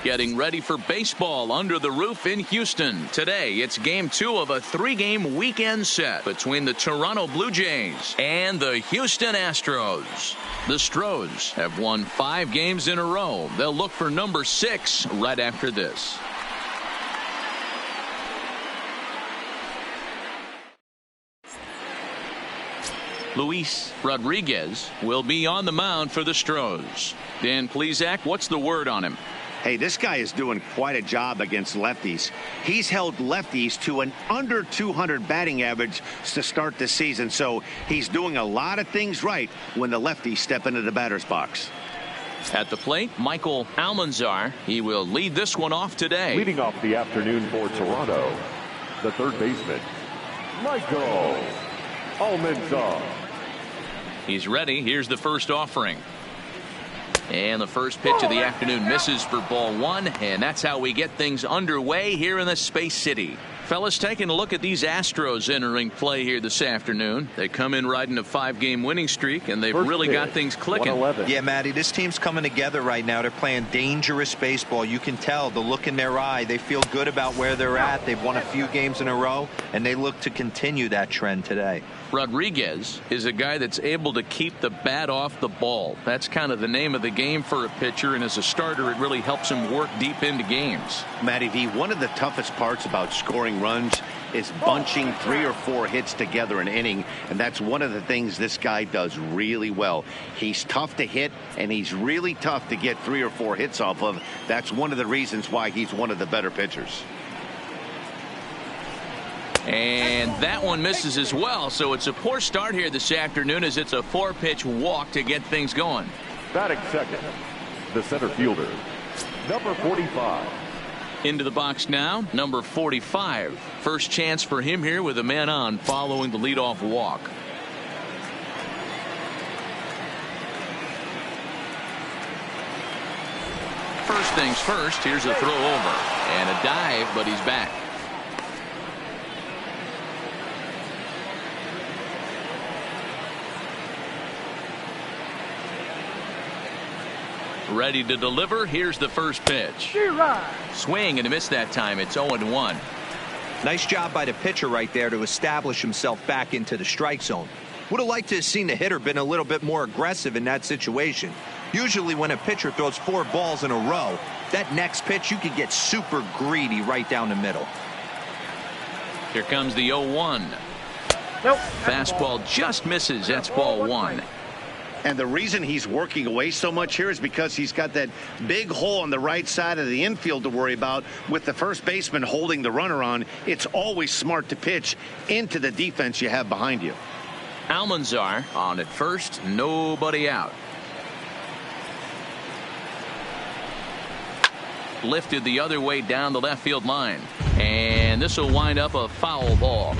getting ready for baseball under the roof in Houston. Today, it's Game 2 of a 3-game weekend set between the Toronto Blue Jays and the Houston Astros. The Stros have won 5 games in a row. They'll look for number 6 right after this. Luis Rodriguez will be on the mound for the Stros. Dan Plesac, what's the word on him? Hey, this guy is doing quite a job against lefties. He's held lefties to an under 200 batting average to start the season, so he's doing a lot of things right when the lefties step into the batter's box. At the plate, Michael Almanzar. He will lead this one off today. Leading off the afternoon for Toronto, the third baseman, Michael Almanzar. He's ready. Here's the first offering. And the first pitch of the afternoon misses for ball 1, and that's how we get things underway here in the Space City. Fellas, taking a look at these Astros entering play here this afternoon. They come in riding a 5-game winning streak, and they've really got things clicking. Yeah, Matty, this team's coming together right now. They're playing dangerous baseball. You can tell the look in their eye. They feel good about where they're at. They've won a few games in a row, and they look to continue that trend today. Rodriguez is a guy that's able to keep the bat off the ball. That's kind of the name of the game for a pitcher, and as a starter, it really helps him work deep into games. Matty V, one of the toughest parts about scoring runs is bunching 3 or 4 hits together an inning, and that's one of the things this guy does really well. He's tough to hit, and he's really tough to get 3 or 4 hits off of. That's one of the reasons why he's one of the better pitchers. And that one misses as well, so it's a poor start here this afternoon as it's a 4-pitch walk to get things going. Batting second, the center fielder, number 45. Into the box now, number 45. First chance for him here with a man on following the leadoff walk. First things first, here's a throw over and a dive, but he's back. Ready to deliver. Here's the first pitch. Swing and a miss that time. It's 0-1. Nice job by the pitcher right there to establish himself back into the strike zone. Would have liked to have seen the hitter been a little bit more aggressive in that situation. Usually when a pitcher throws 4 balls in a row, that next pitch you could get super greedy right down the middle. Here comes the 0-1. Nope. Fastball just misses. That's ball 1. And the reason he's working away so much here is because he's got that big hole on the right side of the infield to worry about. With the first baseman holding the runner on, it's always smart to pitch into the defense you have behind you. Almanzar on at first, nobody out. Lifted the other way down the left field line. And this will wind up a foul ball.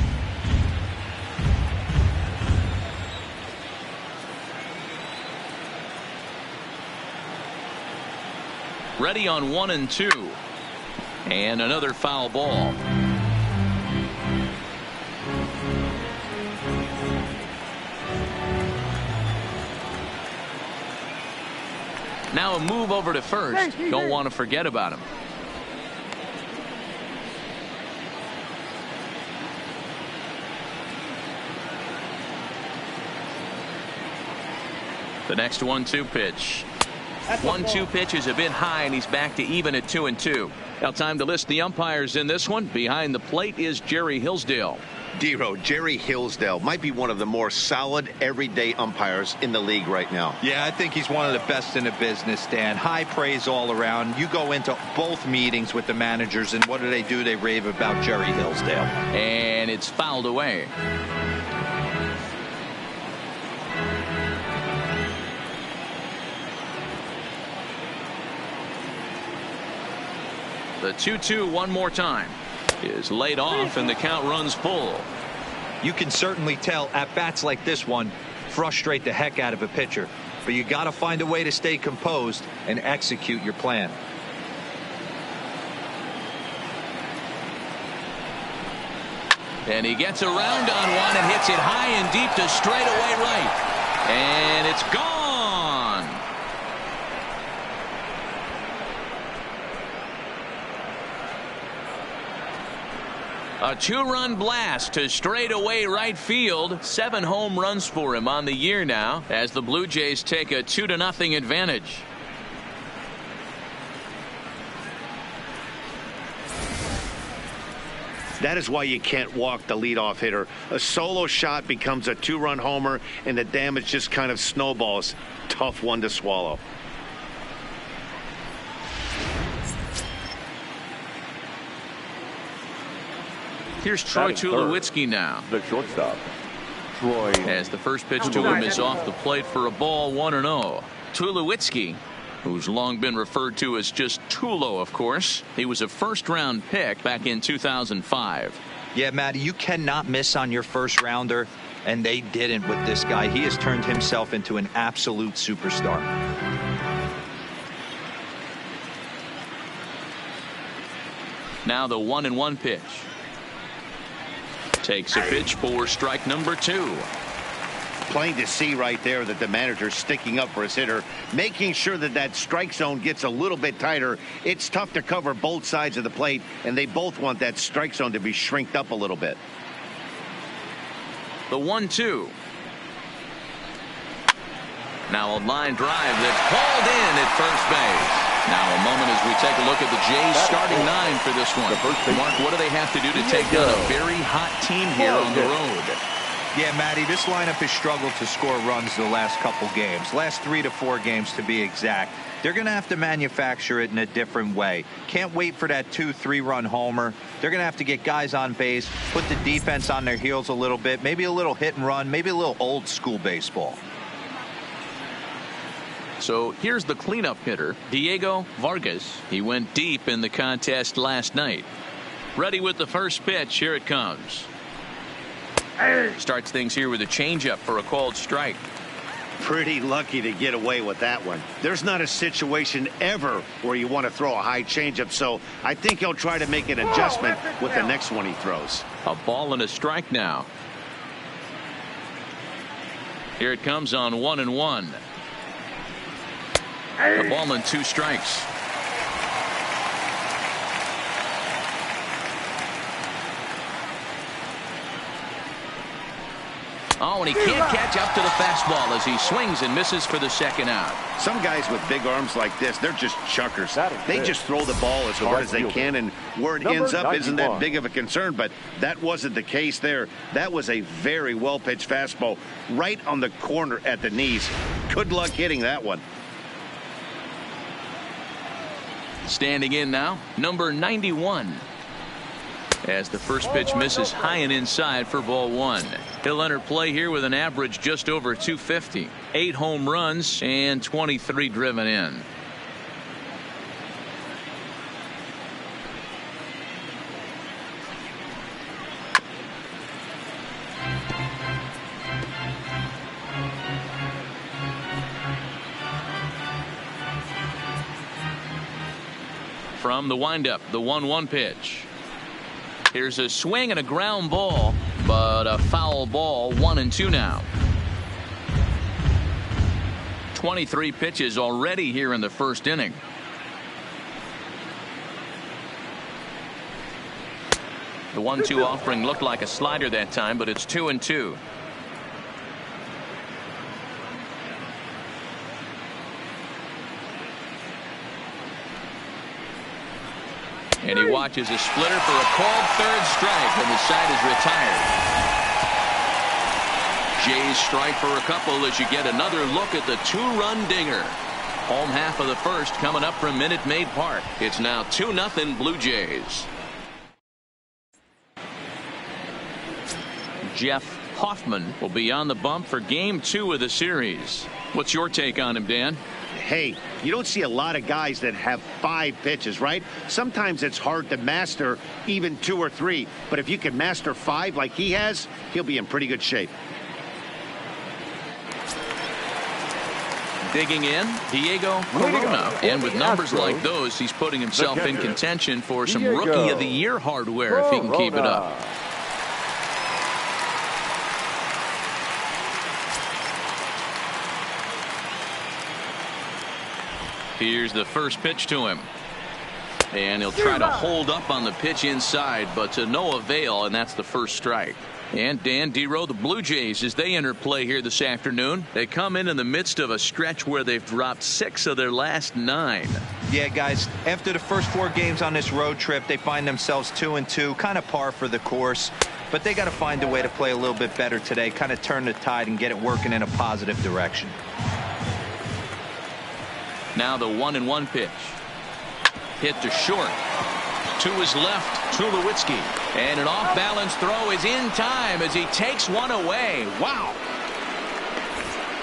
Ready on 1 and 2. And another foul ball. Now a move over to first. Don't want to forget about him. The next 1-2 pitch. 1-2 pitch is a bit high, and he's back to even at 2-2. Now time to list the umpires in this one. Behind the plate is Jerry Hillsdale. D-Row, Jerry Hillsdale might be one of the more solid everyday umpires in the league right now. Yeah, I think he's one of the best in the business, Dan. High praise all around. You go into both meetings with the managers, and what do? They rave about Jerry Hillsdale. And it's fouled away. The 2-2 one more time is laid off, and the count runs full. You can certainly tell at bats like this one frustrate the heck out of a pitcher, but you got to find a way to stay composed and execute your plan. And he gets around on one and hits it high and deep to straightaway right, and it's gone. A two-run blast to straightaway right field. 7 home runs for him on the year now as the Blue Jays take a 2-0 advantage. That is why you can't walk the leadoff hitter. A solo shot becomes a 2-run homer, and the damage just kind of snowballs. Tough one to swallow. Here's Troy Tulowitzki now. The shortstop, Troy. As the first pitch to him is off the plate for a ball, 1-0. Tulowitzki, who's long been referred to as just Tulo, of course. He was a first-round pick back in 2005. Yeah, Matty, you cannot miss on your first rounder, and they didn't with this guy. He has turned himself into an absolute superstar. Now the 1-1 pitch. Takes a pitch for strike number 2. Plain to see right there that the manager's sticking up for his hitter, making sure that that strike zone gets a little bit tighter. It's tough to cover both sides of the plate, and they both want that strike zone to be shrinked up a little bit. The 1-2. Now a line drive that's hauled in at first base. Now a moment as we take a look at the Jays starting 9 for this one. Mark, what do they have to do to take down a very hot team here on the road? Yeah, Matty, this lineup has struggled to score runs the last couple games. Last 3 to 4 games to be exact. They're going to have to manufacture it in a different way. Can't wait for that 2-3 run homer. They're going to have to get guys on base, put the defense on their heels a little bit, maybe a little hit and run, maybe a little old school baseball. So here's the cleanup hitter, Diego Vargas. He went deep in the contest last night. Ready with the first pitch. Here it comes. Starts things here with a changeup for a called strike. Pretty lucky to get away with that one. There's not a situation ever where you want to throw a high changeup, so I think he'll try to make an adjustment with the next one he throws. A ball and a strike now. Here it comes on 1-1. A ball and 2 strikes. Oh, and he can't catch up to the fastball as he swings and misses for the second out. Some guys with big arms like this, they're just chuckers. They just throw the ball as hard as they can, and where it ends up isn't that big of a concern, but that wasn't the case there. That was a very well-pitched fastball right on the corner at the knees. Good luck hitting that one. Standing in now, number 91. As the first pitch misses high and inside for ball 1. He'll enter play here with an average just over 250. 8 home runs and 23 driven in. From the windup, the 1-1 pitch. Here's a swing and a ground ball, but a foul ball. 1-2 now. 23 pitches already here in the first inning. The 1-2 offering looked like a slider that time, but it's 2-2. And he watches a splitter for a called third strike, and the side is retired. Jays strike for a couple as you get another look at the 2-run dinger. Home half of the first coming up from Minute Maid Park. It's now 2-0 Blue Jays. Jeff Hoffman will be on the bump for Game 2 of the series. What's your take on him, Dan? Hey, you don't see a lot of guys that have 5 pitches, right? Sometimes it's hard to master even 2 or 3. But if you can master 5 like he has, he'll be in pretty good shape. Digging in, Diego Corona. And with numbers like those, he's putting himself in contention for some Rookie of the Year hardware if he can keep it up. Here's the first pitch to him. And he'll try to hold up on the pitch inside, but to no avail, and that's the first strike. And Dan Dero, the Blue Jays, as they enter play here this afternoon, they come in the midst of a stretch where they've dropped 6 of their last 9. Yeah, guys, after the first 4 games on this road trip, they find themselves 2-2, kind of par for the course. But they got to find a way to play a little bit better today, kind of turn the tide and get it working in a positive direction. Now the 1-1 pitch. Hit to short. To his left, Tulowitzki. And an off-balance throw is in time as he takes one away. Wow.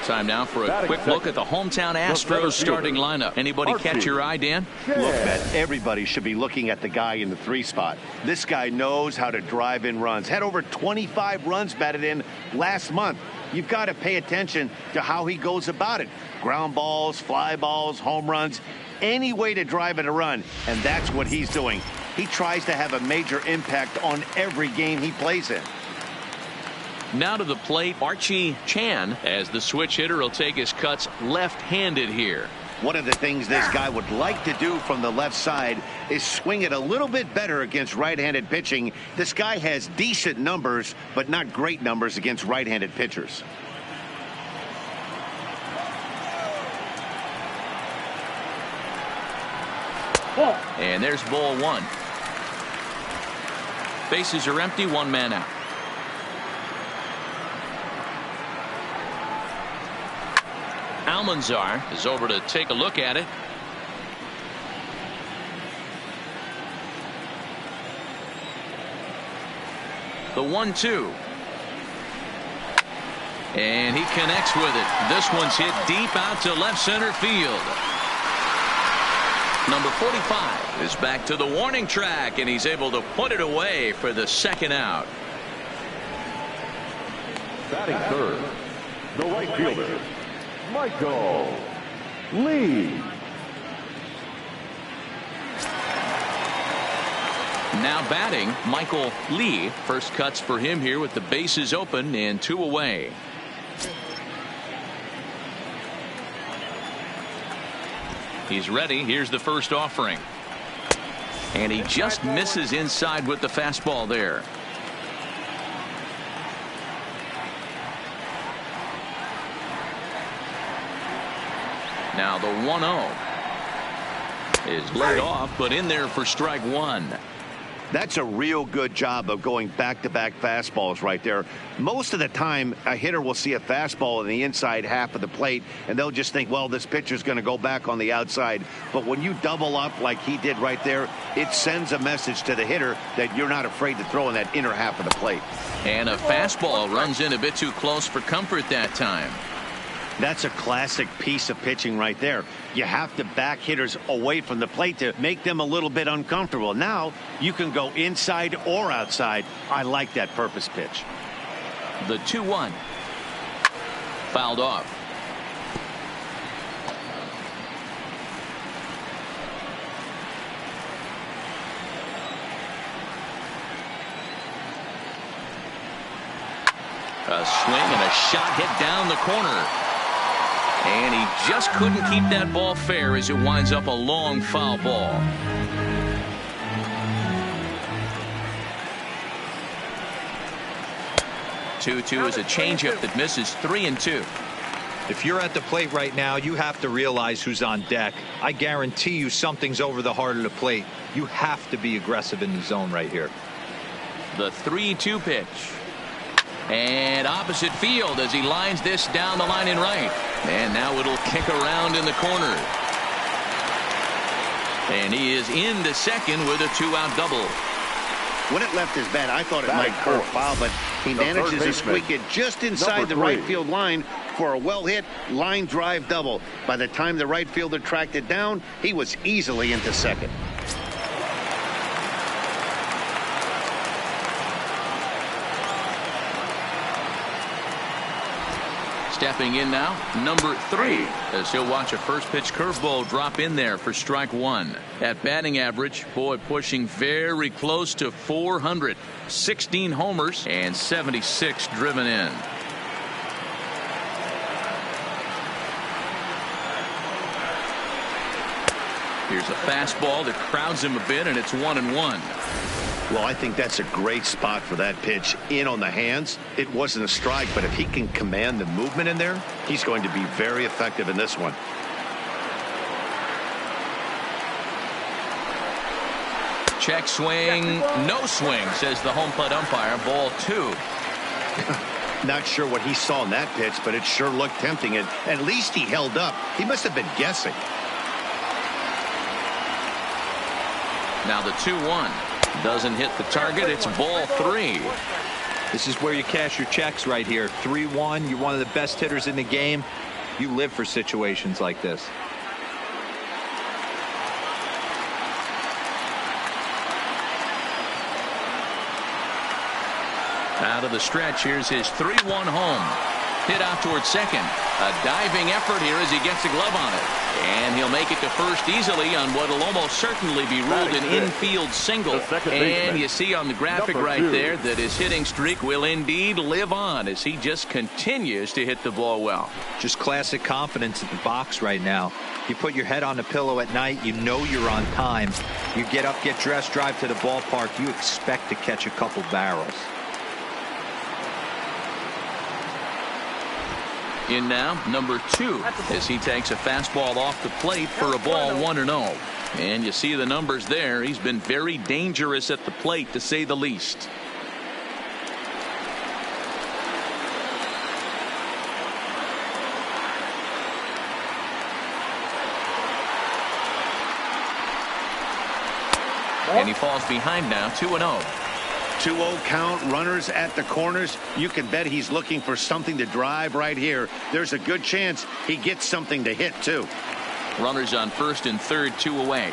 Time now for a quick look at the hometown Astros starting lineup. Anybody catch your eye, Dan? Look, Matt, everybody should be looking at the guy in the 3 spot. This guy knows how to drive in runs. Had over 25 runs batted in last month. You've got to pay attention to how he goes about it. Ground balls, fly balls, home runs, any way to drive in a run. And that's what he's doing. He tries to have a major impact on every game he plays in. Now to the plate, Archie Chan, as the switch hitter will take his cuts left-handed here. One of the things this guy would like to do from the left side is swing it a little bit better against right-handed pitching. This guy has decent numbers, but not great numbers against right-handed pitchers. And there's ball 1. Bases are empty, 1 man out. Almanzar is over to take a look at it. The 1-2. And he connects with it. This one's hit deep out to left center field. Number 45 is back to the warning track, and he's able to put it away for the second out. Batting third, the right fielder, Michael Lee. Now batting, Michael Lee. First cuts for him here with the bases open and 2 away. He's ready. Here's the first offering. And he just misses inside with the fastball there. Now the 1-0 is laid off, but in there for strike 1. That's a real good job of going back-to-back fastballs right there. Most of the time, a hitter will see a fastball in the inside half of the plate, and they'll just think, well, this pitcher's going to go back on the outside. But when you double up like he did right there, it sends a message to the hitter that you're not afraid to throw in that inner half of the plate. And a fastball runs in a bit too close for comfort that time. That's a classic piece of pitching right there. You have to back hitters away from the plate to make them a little bit uncomfortable. Now you can go inside or outside. I like that purpose pitch. The 2-1 fouled off. A swing and a shot hit down the corner. And he just couldn't keep that ball fair as it winds up a long foul ball. Two is a changeup that misses 3-2. If you're at the plate right now, you have to realize who's on deck. I guarantee you something's over the heart of the plate. You have to be aggressive in the zone right here. The 3-2 pitch. And opposite field as he lines this down the line in right. And now it'll kick around in the corner. And he is into second with a 2-out double. When it left his bat, I thought it might curve foul, but he manages to squeak it just inside the right field line for a well-hit line drive double. By the time the right fielder tracked it down, he was easily into second. Stepping in now, number 3, as he'll watch a first pitch curveball drop in there for strike 1. At batting average, boy, pushing very close to 400. 16 homers and 76 driven in. Here's a fastball that crowds him a bit, and it's 1-1. Well, I think that's a great spot for that pitch. In on the hands. It wasn't a strike, but if he can command the movement in there, he's going to be very effective in this one. Check swing, no swing, says the home plate umpire. Ball 2. Not sure what he saw in that pitch, but it sure looked tempting. And at least he held up. He must have been guessing. Now the 2-1 doesn't hit the target. It's ball 3. This is where you cash your checks right here. 3-1. You're one of the best hitters in the game. You live for situations like this. Out of the stretch, here's his 3-1 home. Hit out towards second. A diving effort here as he gets a glove on it. And he'll make it to first easily on what will almost certainly be ruled an infield single. And you see on the graphic right there that his hitting streak will indeed live on as he just continues to hit the ball well. Just classic confidence at the box right now. You put your head on the pillow at night, you know you're on time. You get up, get dressed, drive to the ballpark, you expect to catch a couple barrels. In now, number 2, as he takes a fastball off the plate for a ball 1-0. And you see the numbers there. He's been very dangerous at the plate, to say the least. And he falls behind now, 2-0. 2-0 count, runners at the corners. You can bet he's looking for something to drive right here. There's a good chance he gets something to hit, too. Runners on first and third, 2 away.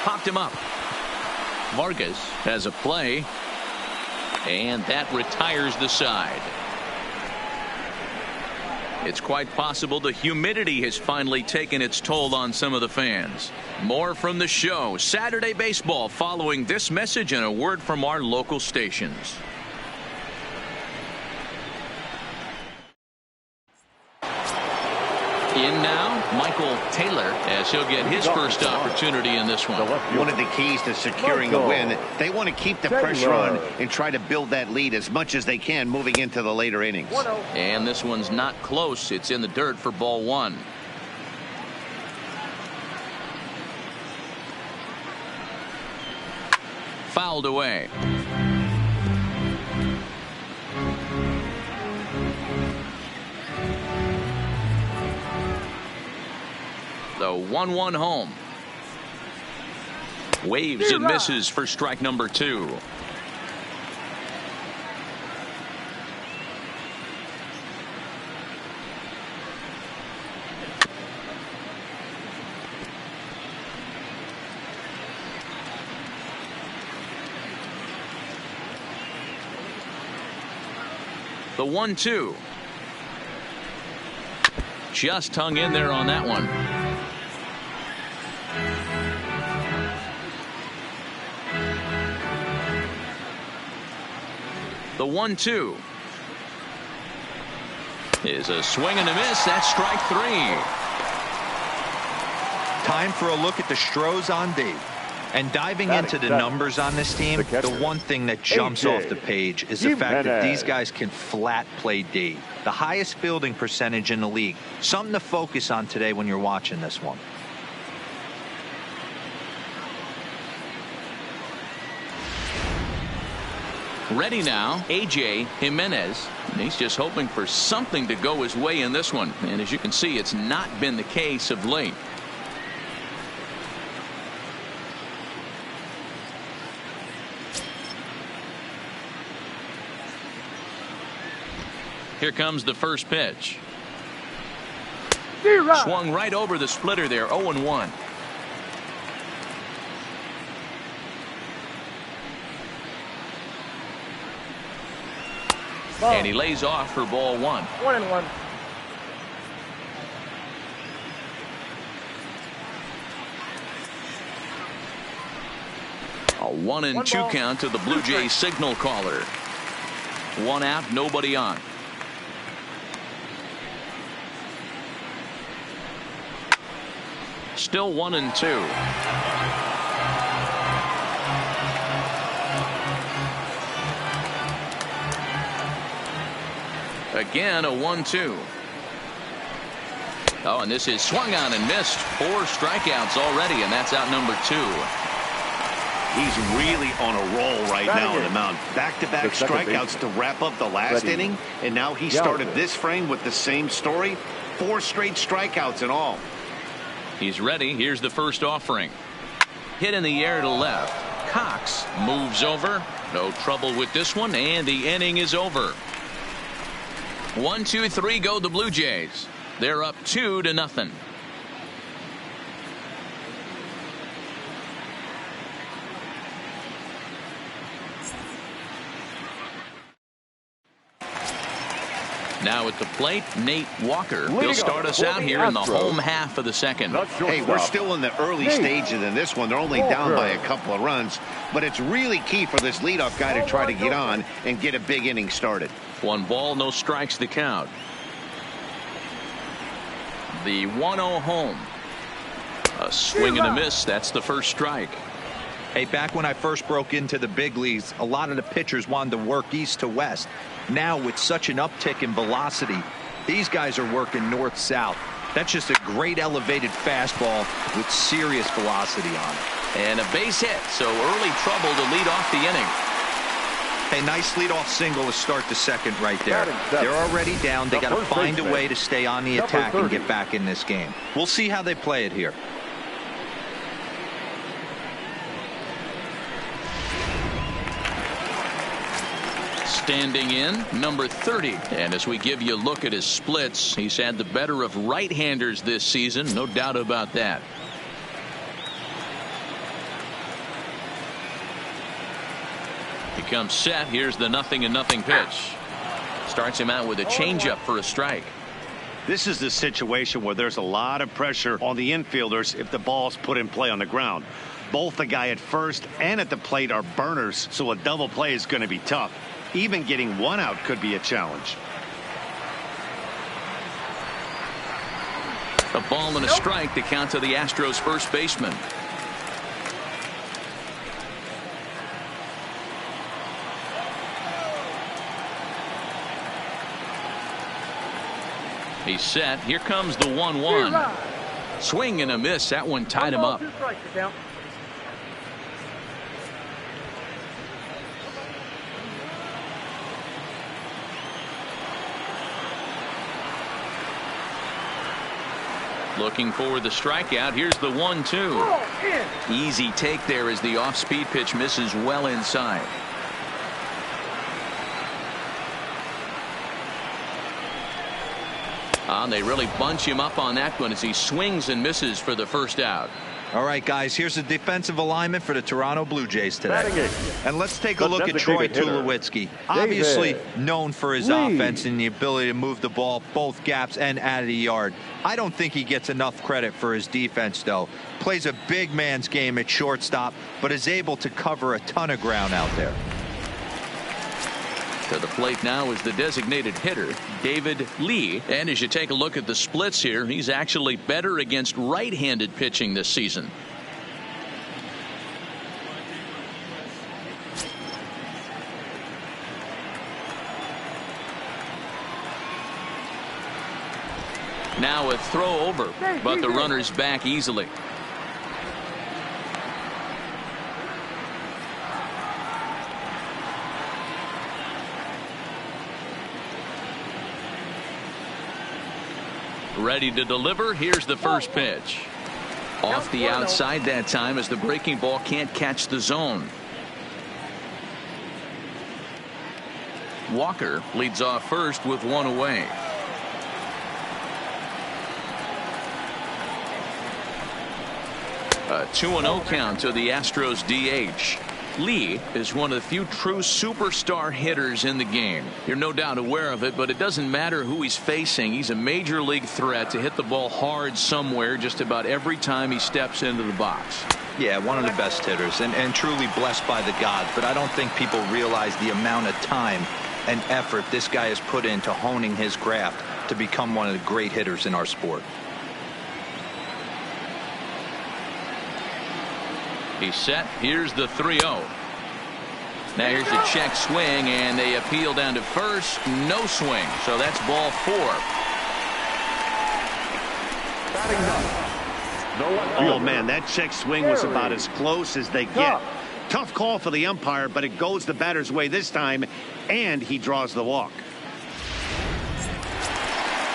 Popped him up. Vargas has a play. And that retires the side. It's quite possible the humidity has finally taken its toll on some of the fans. More from the show, Saturday Baseball, following this message and a word from our local stations. In now, Michael Taylor, as he'll get his first opportunity in this one. One of the keys to securing the win, they want to keep the pressure on and try to build that lead as much as they can moving into the later innings. And this one's not close. It's in the dirt for ball 1. Fouled away. The 1-1 home. Waves and misses for strike number 2. The 1-2. Just hung in there on that one. The 1-2 is a swing and a miss. That's strike 3. Time for a look at the Astros on D. And diving into the numbers on this team, the one thing that jumps off the page is the fact that these guys can flat play D. The highest fielding percentage in the league. Something to focus on today when you're watching this one. Ready now, A.J. Jimenez. He's just hoping for something to go his way in this one. And as you can see, it's not been the case of late. Here comes the first pitch. Swung right over the splitter there, 0-1. And he lays off for ball 1. 1-1. A 1-2 count to the Blue Jays signal caller. 1 out, nobody on. Still 1-2. Again, a 1-2. Oh, and this is swung on and missed. 4 strikeouts already, and that's out number 2. He's really on a roll right now on the mound. Back-to-back strikeouts to wrap up the last inning, and now he started this frame with the same story. 4 straight strikeouts in all. He's ready. Here's the first offering. Hit in the air to left. Cox moves over. No trouble with this one, and the inning is over. 1, 2, 3 go the Blue Jays. They're up 2-0. Now at the plate, Nate Walker. He'll start us out here in the home half of the second. Hey, we're still in the early stages in this one. They're only down by a couple of runs, but it's really key for this leadoff guy to try to get on and get a big inning started. 1 ball, no strikes to count. The 1-0 home. A swing and a miss. That's the first strike. Hey, back when I first broke into the big leagues, a lot of the pitchers wanted to work east to west. Now, with such an uptick in velocity, these guys are working north-south. That's just a great elevated fastball with serious velocity on it. And a base hit, so early trouble to lead off the inning. Hey, nice leadoff single to start the second right there. They're already down. They got to find a way to stay on the attack and get back in this game. We'll see how they play it here. Standing in, number 30. And as we give you a look at his splits, he's had the better of right-handers this season. No doubt about that. He comes set. Here's the 0-0 pitch. Starts him out with a changeup for a strike. This is the situation where there's a lot of pressure on the infielders if the ball's put in play on the ground. Both the guy at first and at the plate are burners, so a double play is going to be tough. Even getting one out could be a challenge. A ball and a strike to count to the Astros first baseman. He's set. Here comes the 1-1. Swing and a miss. That one tied him up. Looking for the strikeout. Here's the 1-2. Easy take there as the off-speed pitch misses well inside. They really bunch him up on that one as he swings and misses for the first out. All right, guys, here's the defensive alignment for the Toronto Blue Jays today. And let's take a look at Troy Tulowitzki. Obviously known for his offense and the ability to move the ball both gaps and out of the yard. I don't think he gets enough credit for his defense, though. Plays a big man's game at shortstop, but is able to cover a ton of ground out there. To the plate now is the designated hitter, David Lee. And as you take a look at the splits here, he's actually better against right-handed pitching this season. Now a throw over, but the runner's back easily. Ready to deliver. Here's the first pitch. Off the outside that time as the breaking ball can't catch the zone. Walker leads off first with one away. A 2-0 count to the Astros DH. Lee is one of the few true superstar hitters in the game. You're no doubt aware of it, but it doesn't matter who he's facing. He's a major league threat to hit the ball hard somewhere just about every time he steps into the box. Yeah, one of the best hitters and truly blessed by the gods, but I don't think people realize the amount of time and effort this guy has put into honing his craft to become one of the great hitters in our sport. He's set. Here's the 3-0. Now here's the check swing, and they appeal down to first. No swing, so that's ball 4. Oh, man, that check swing was about as close as they get. Tough call for the umpire, but it goes the batter's way this time, and he draws the walk.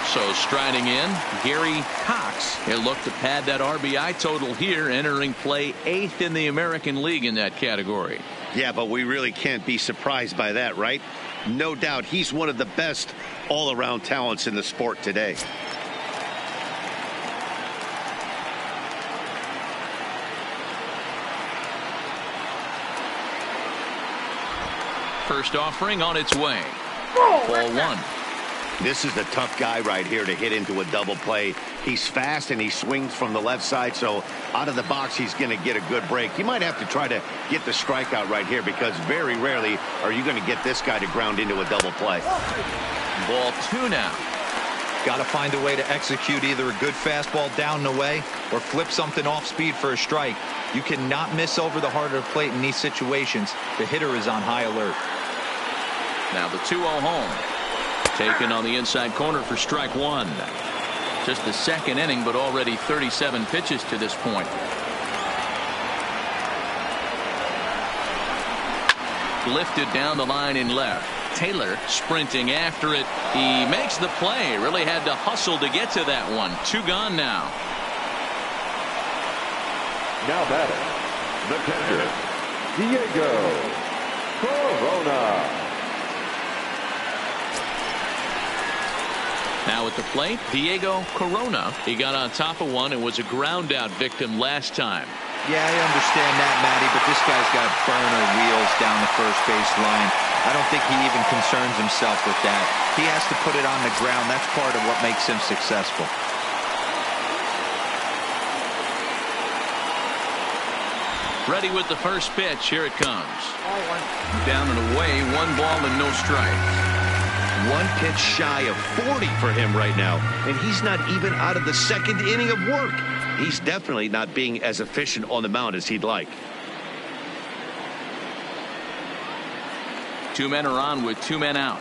So striding in, Gary Cox. He'll look to pad that RBI total here, entering play 8th in the American League in that category. Yeah, but we really can't be surprised by that, right? No doubt he's one of the best all-around talents in the sport today. First offering on its way. Ball 1. This is the tough guy right here to hit into a double play. He's fast and he swings from the left side, so out of the box he's going to get a good break. You might have to try to get the strikeout right here because very rarely are you going to get this guy to ground into a double play. Ball 2 now. Got to find a way to execute either a good fastball down and away or flip something off speed for a strike. You cannot miss over the heart of the plate in these situations. The hitter is on high alert. Now the 2-0 home. Taken on the inside corner for strike 1. Just the second inning, but already 37 pitches to this point. Lifted down the line in left. Taylor sprinting after it. He makes the play. Really had to hustle to get to that one. 2 gone now. Now batting, the catcher, Diego Corona. Now at the plate, Diego Corona. He got on top of one and was a ground out victim last time. Yeah, I understand that, Matty, but this guy's got burner wheels down the first base line. I don't think he even concerns himself with that. He has to put it on the ground. That's part of what makes him successful. Ready with the first pitch. Here it comes. Down and away. 1 ball and no strikes. 1 pitch shy of 40 for him right now, and he's not even out of the second inning of work. He's definitely not being as efficient on the mound as he'd like. 2 men are on with 2 men out.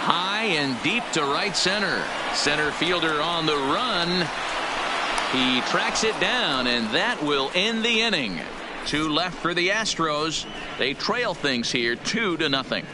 High and deep to right center. Center fielder on the run. He tracks it down, and that will end the inning. 2 left for the Astros. They trail things here 2-0.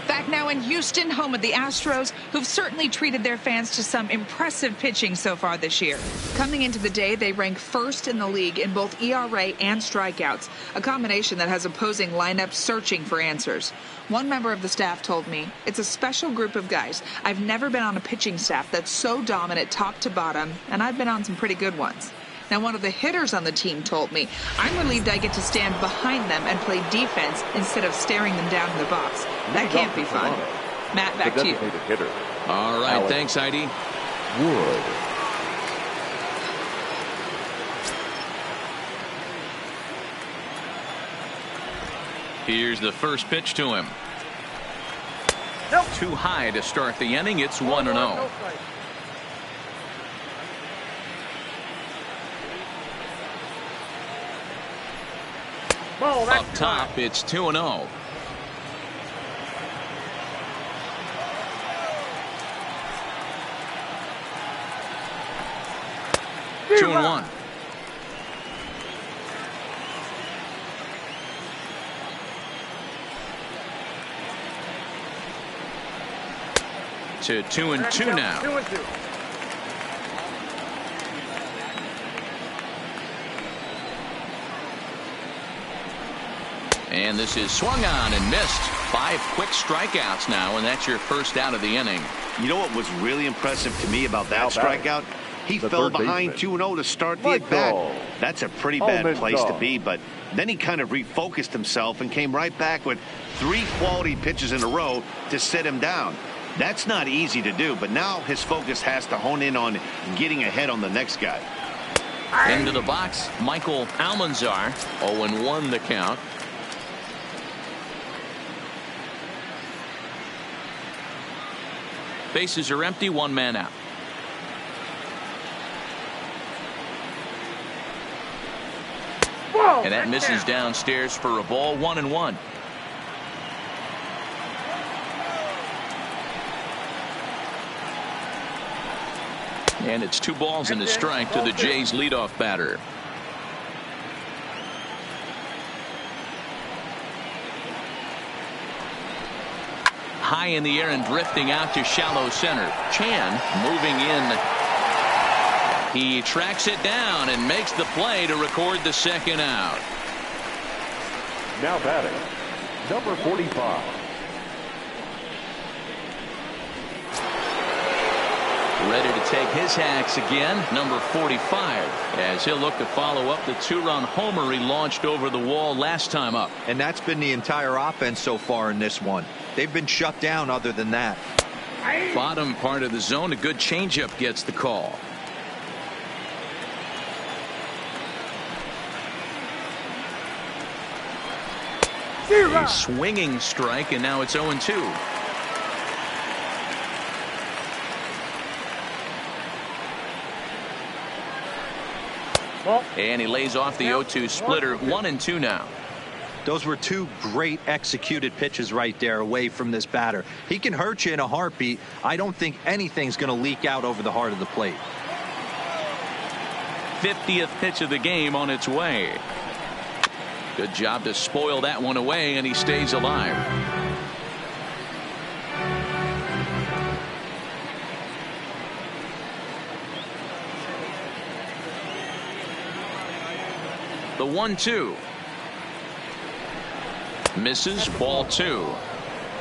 Back now in Houston, home of the Astros, who've certainly treated their fans to some impressive pitching so far this year. Coming into the day, they rank first in the league in both ERA and strikeouts, a combination that has opposing lineups searching for answers. One member of the staff told me, "It's a special group of guys. I've never been on a pitching staff that's so dominant top to bottom, and I've been on some pretty good ones." Now, one of the hitters on the team told me, "I'm relieved I get to stand behind them and play defense instead of staring them down in the box. That can't be fun." Matt, back to you. Hitter. All right, thanks, Heidi. Wood. Here's the first pitch to him. Too high to start the inning. It's 1-0. Up top, it's 2-0. Two and 1. To 2-2 now. 2-2. And this is swung on and missed. 5 quick strikeouts now, and that's your first out of the inning. You know what was really impressive to me about that strikeout? He fell behind 2-0 to start the at-bat. That's a pretty bad place to be, but then he kind of refocused himself and came right back with 3 quality pitches in a row to sit him down. That's not easy to do, but now his focus has to hone in on getting ahead on the next guy. Into the box, Michael Almanzar. 0-1 the count. Bases are empty, one man out. And that misses downstairs for a ball. 1-1. And it's 2 balls and a strike to the Jays leadoff batter. High in the air and drifting out to shallow center. Chan moving in. He tracks it down and makes the play to record the second out. Now batting, number 45. Ready to take his hacks again, number 45, as he'll look to follow up the 2-run homer he launched over the wall last time up. And that's been the entire offense so far in this one. They've been shut down other than that. Bottom part of the zone, a good changeup gets the call. A swinging strike, and now it's 0-2. And he lays off the 0-2 splitter. 1-2 now. Those were 2 great executed pitches right there away from this batter. He can hurt you in a heartbeat. I don't think anything's going to leak out over the heart of the plate. 50th pitch of the game on its way. Good job to spoil that one away, and he stays alive. The 1-2. Misses, ball 2.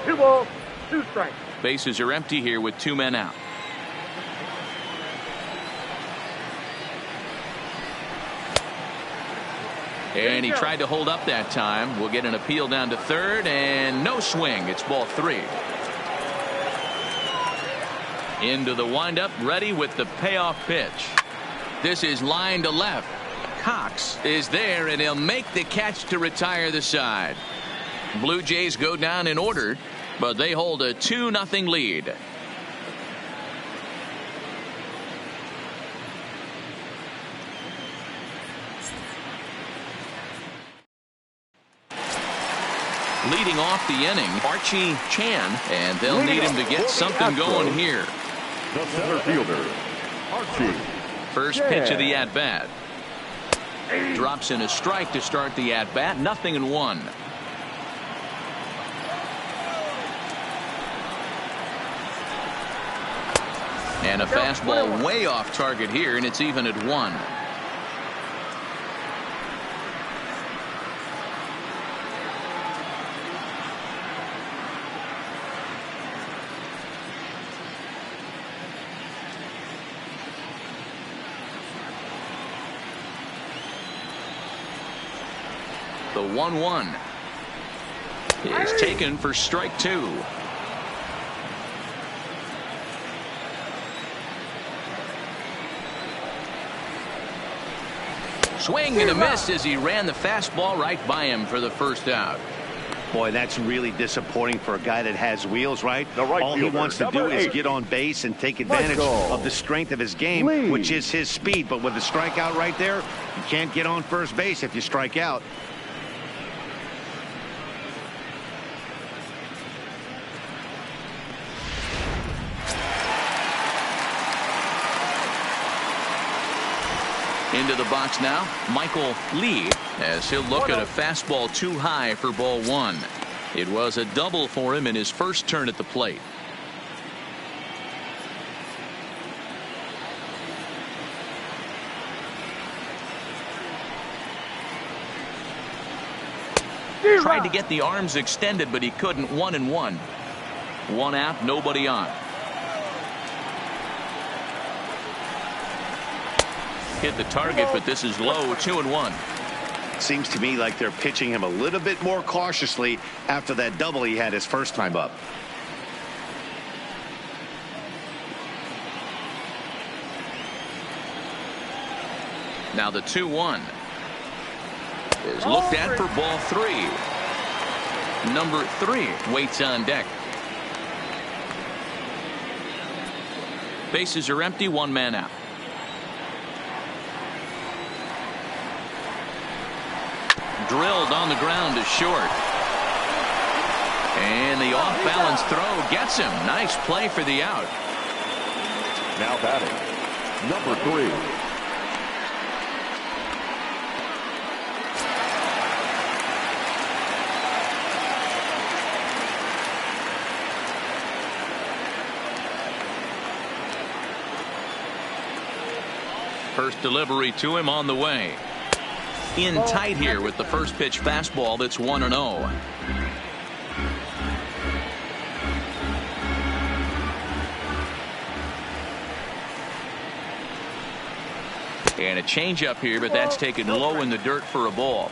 2 balls, 2 strikes. Bases are empty here with 2 men out. And he tried to hold up that time. We'll get an appeal down to third, and no swing. It's ball 3. Into the windup, ready with the payoff pitch. This is line to left. Cox is there, and he'll make the catch to retire the side. Blue Jays go down in order, but they hold a 2-0 lead. Leading off the inning, Archie Chan, and they'll need him to get something going here. The center fielder, Archie. First pitch of the at-bat. Drops in a strike to start the at-bat. 0-1. And a fastball way off target here, and it's even at 1. The 1-1 is taken for strike 2. Swing and a miss as he ran the fastball right by him for the first out. Boy, that's really disappointing for a guy that has wheels, right? The right All he fielder, wants to do is 8. get on base and take advantage of the strength of his game, which is his speed. But with the strikeout right there, you can't get on first base if you strike out. Into the box now, Michael Lee, as he'll look at a fastball too high for ball 1. It was a double for him in his first turn at the plate. Tried to get the arms extended, but he couldn't. 1-1. 1 out, nobody on. Hit the target, but this is low. 2-1. Seems to me like they're pitching him a little bit more cautiously after that double he had his first time up. Now the 2-1 is looked at for ball 3. Number 3 waits on deck. Bases are empty, 1 man out. Drilled on the ground to short. And the off-balance throw gets him. Nice play for the out. Now batting, number 3. First delivery to him on the way. In tight here with the first pitch fastball that's 1-0. And a changeup here, but that's taken low in the dirt for a ball.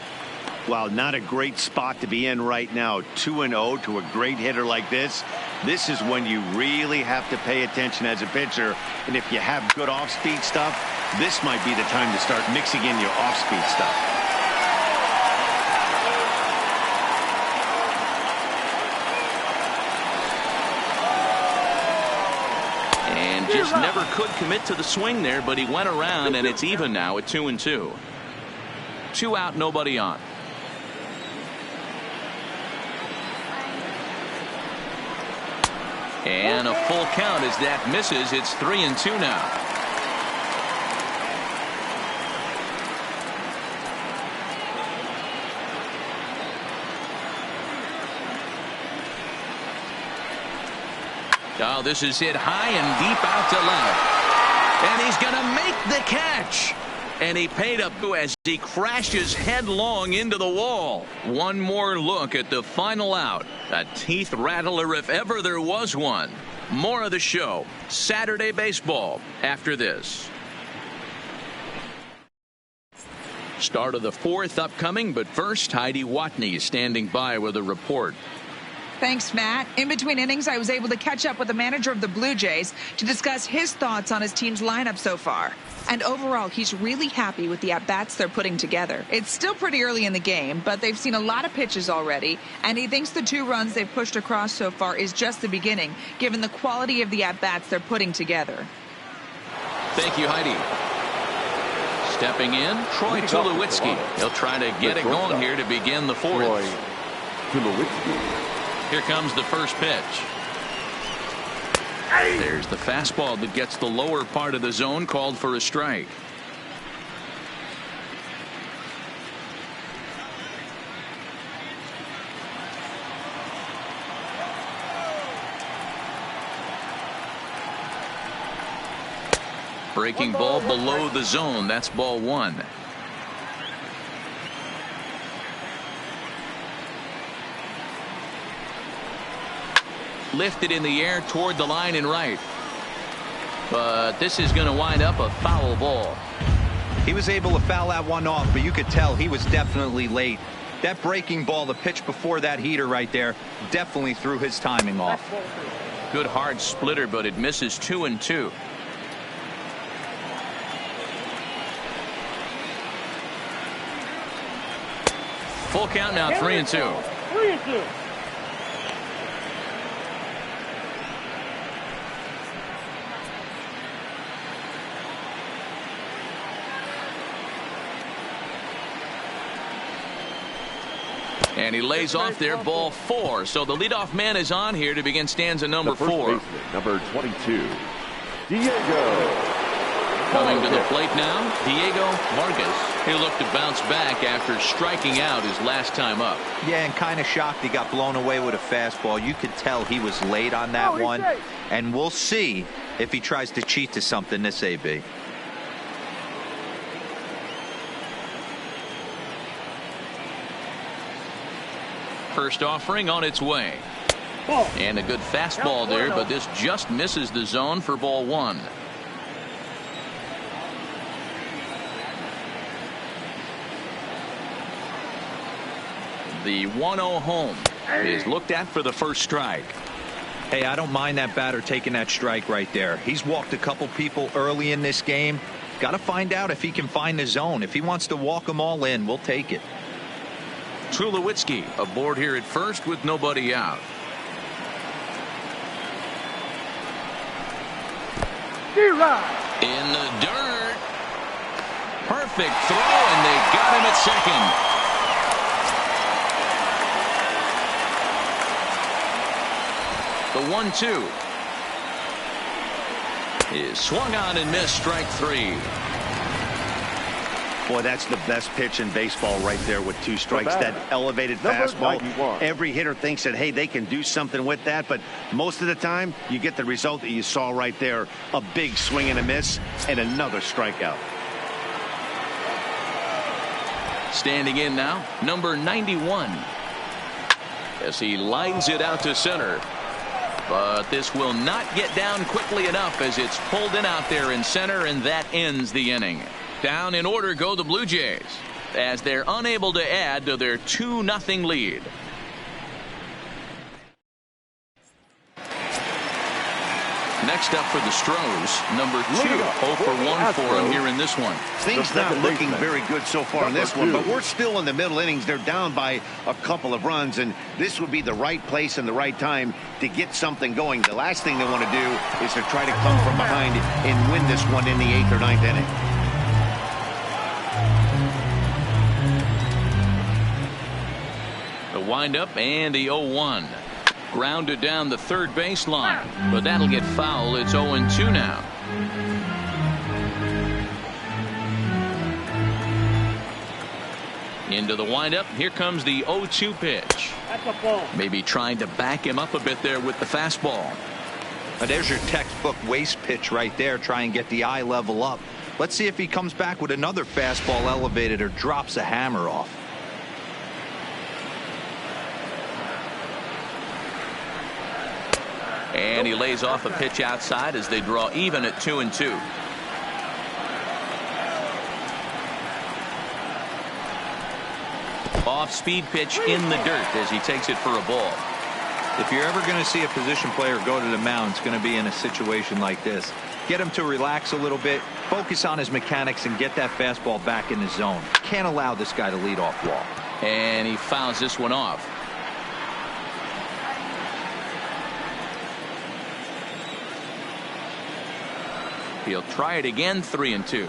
Well, not a great spot to be in right now. 2-0 to a great hitter like this. This is when you really have to pay attention as a pitcher. And if you have good off-speed stuff, this might be the time to start mixing in your off-speed stuff. And just never could commit to the swing there, but he went around, and it's even now at 2-2. 2 out, nobody on. And a full count as that misses. It's 3-2 now. Oh, this is hit high and deep out to left. And he's going to make the catch. And he paid up as he crashes headlong into the wall. One more look at the final out. A teeth rattler if ever there was one. More of the show. Saturday baseball after this. Start of the 4th upcoming, but first Heidi Watney standing by with a report. Thanks, Matt. In between innings, I was able to catch up with the manager of the Blue Jays to discuss his thoughts on his team's lineup so far. And overall, he's really happy with the at-bats they're putting together. It's still pretty early in the game, but they've seen a lot of pitches already, and he thinks the 2 runs they've pushed across so far is just the beginning, given the quality of the at-bats they're putting together. Thank you, Heidi. Stepping in, Troy Tulowitzki. He'll try to get it going here to begin the 4th. Troy Tulowitzki. Here comes the first pitch. There's the fastball that gets the lower part of the zone, called for a strike. Breaking ball below the zone. That's ball 1. Lifted in the air toward the line and right. But this is going to wind up a foul ball. He was able to foul that one off, but you could tell he was definitely late. That breaking ball, the pitch before that heater right there, definitely threw his timing off. Good hard splitter, but it misses 2-2. Full count now, 3-2. 3-2. And he lays off there, ball 4. So the leadoff man is on here to begin stanza number 4. Number 22, Diego. Coming to the plate now, Diego Vargas. He'll look to bounce back after striking out his last time up. Yeah, and kind of shocked he got blown away with a fastball. You could tell he was late on that one. And we'll see if he tries to cheat to something this AB. First offering on its way. And a good fastball there, but this just misses the zone for ball 1. The 1-0 home is looked at for the first strike. Hey, I don't mind that batter taking that strike right there. He's walked a couple people early in this game. Got to find out if he can find the zone. If he wants to walk them all in, we'll take it. Tulowitzki aboard here at first with nobody out. In the dirt. Perfect throw, and they got him at second. The 1-2 is swung on and missed, strike three. Boy, that's the best pitch in baseball right there with 2 strikes. That elevated fastball. 91. Every hitter thinks that, hey, they can do something with that, but most of the time you get the result that you saw right there. A big swing and a miss and another strikeout. Standing in now, number 91, as he lines it out to center. But this will not get down quickly enough as it's pulled in out there in center, and that ends the inning. Down in order go the Blue Jays as they're unable to add to their 2-0 lead. Next up for the Stros, number 2, 0 for 1 for him here in this one. Things not looking very good so far in this one, but we're still in the middle innings. They're down by a couple of runs, and this would be the right place and the right time to get something going. The last thing they want to do is to try to come from behind and win this one in the 8th or 9th inning. The windup and the 0-1. Grounded down the third baseline, but that'll get foul. It's 0-2 now. Into the windup. Here comes the 0-2 pitch. Maybe trying to back him up a bit there with the fastball. Now there's your textbook waste pitch right there. Try and get the eye level up. Let's see if he comes back with another fastball elevated or drops a hammer off. And he lays off a pitch outside as they draw even at 2-2. Off-speed pitch in the dirt as he takes it for a ball. If you're ever going to see a position player go to the mound, it's going to be in a situation like this. Get him to relax a little bit, focus on his mechanics, and get that fastball back in the zone. Can't allow this guy to lead off walk. And he fouls this one off. He'll try it again, 3-2.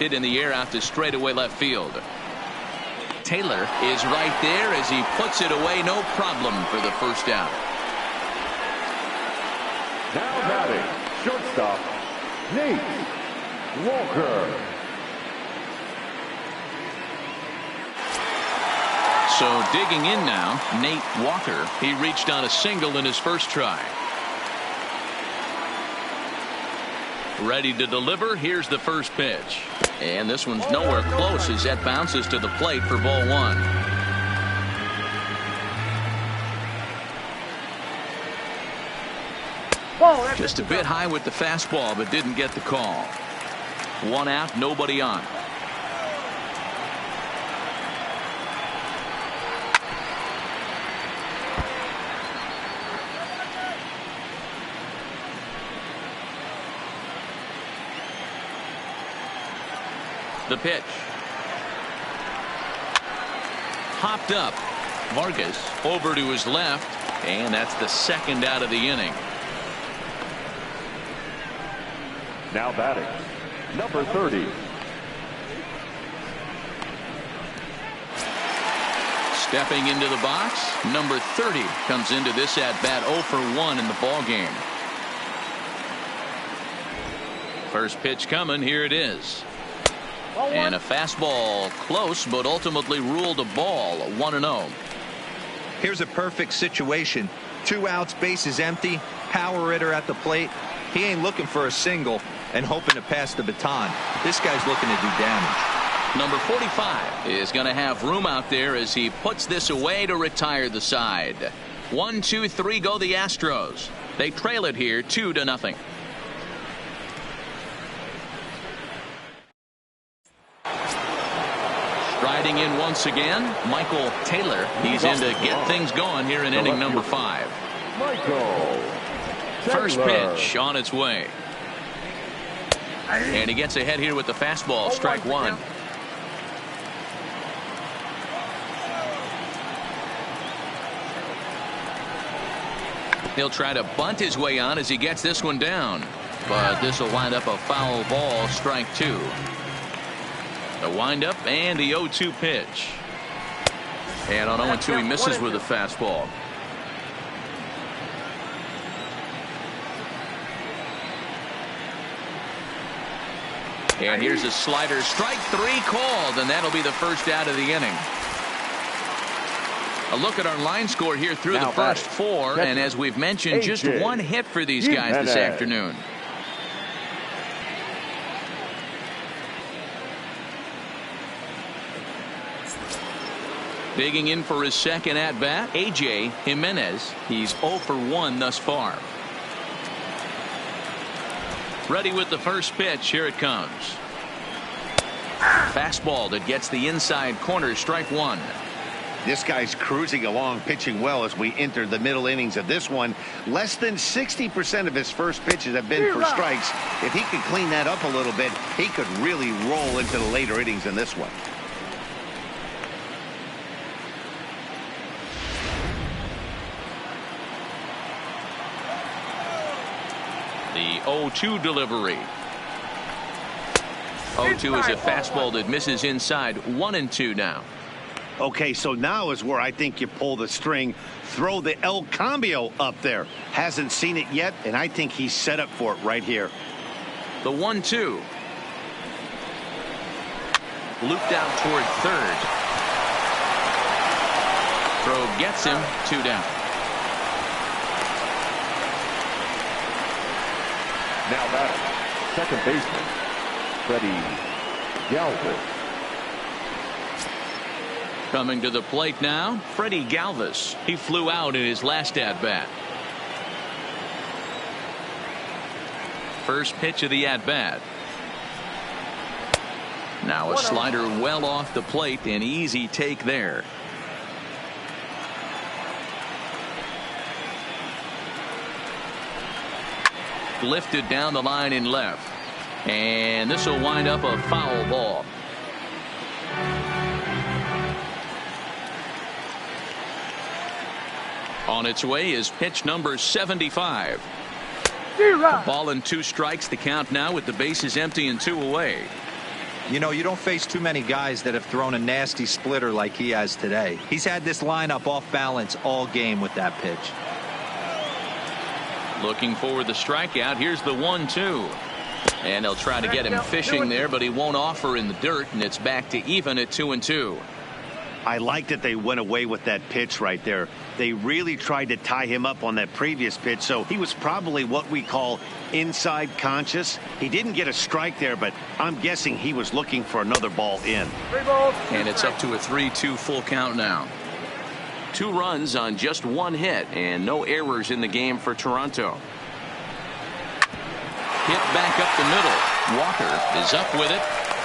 Hit in the air out to straightaway left field. Taylor is right there as he puts it away, no problem for the first out. Now batting, shortstop, Nate Walker. So digging in now, Nate Walker. He reached on a single in his first try. Ready to deliver. Here's the first pitch. And this one's nowhere close as that bounces to the plate for ball 1. Just a bit high with the fastball, but didn't get the call. 1 out, nobody on. The pitch. Hopped up. Vargas over to his left, and that's the second out of the inning. Now batting, number 30. Stepping into the box, number 30 comes into this at bat 0 for 1 in the ball game. First pitch coming. Here it is. And a fastball close, but ultimately ruled a ball. 1-0. Here's a perfect situation. 2 outs, bases empty, power hitter at the plate. He ain't looking for a single and hoping to pass the baton. This guy's looking to do damage. Number 45 is going to have room out there as he puts this away to retire the side. 1, 2, 3 go the Astros. They trail it here 2-0. Riding in once again, Michael Taylor. He's in to get things going here in inning number 5. Michael First Taylor. pitch on its way. And he gets ahead here with the fastball, strike one. He'll try to bunt his way on as he gets this one down. But this will wind up a foul ball, strike two. The windup and the 0-2 pitch. And on 0-2 he misses with a fastball. And here's a slider, strike three called, and that'll be the first out of the inning. A look at our line score here through the first four, and as we've mentioned, just one hit for these guys this afternoon. Digging in for his second at-bat, A.J. Jimenez. He's 0 for 1 thus far. Ready with the first pitch. Here it comes. Fastball that gets the inside corner, strike one. This guy's cruising along, pitching well as we enter the middle innings of this one. Less than 60% of his first pitches have been for strikes. If he could clean that up a little bit, he could really roll into the later innings in this one. The 0-2 delivery. 0-2 is a fastball that misses inside. 1-2 now. Okay, so now is where I think you pull the string. Throw the El Cambio up there. Hasn't seen it yet, and I think he's set up for it right here. The 1-2. Looped out toward third. Throw gets him, 2 down. Now batting, second baseman, Freddie Galvis. Coming to the plate now, Freddie Galvis. He flew out in his last at-bat. First pitch of the at-bat. Now a slider well off the plate, an easy take there. Lifted down the line in left. And this will wind up a foul ball. On its way is pitch number 75. Ball and 2 strikes to count now with the bases empty and 2 away. You know, you don't face too many guys that have thrown a nasty splitter like he has today. He's had this lineup off balance all game with that pitch. Looking for the strikeout. Here's the 1-2. And they'll try to get him fishing there, but he won't offer in the dirt, and it's back to even at 2-2. I like that they went away with that pitch right there. They really tried to tie him up on that previous pitch, so he was probably what we call inside conscious. He didn't get a strike there, but I'm guessing he was looking for another ball in. And it's up to a 3-2 full count now. 2 runs on just 1 hit and no errors in the game for Toronto. Hit back up the middle. Walker is up with it.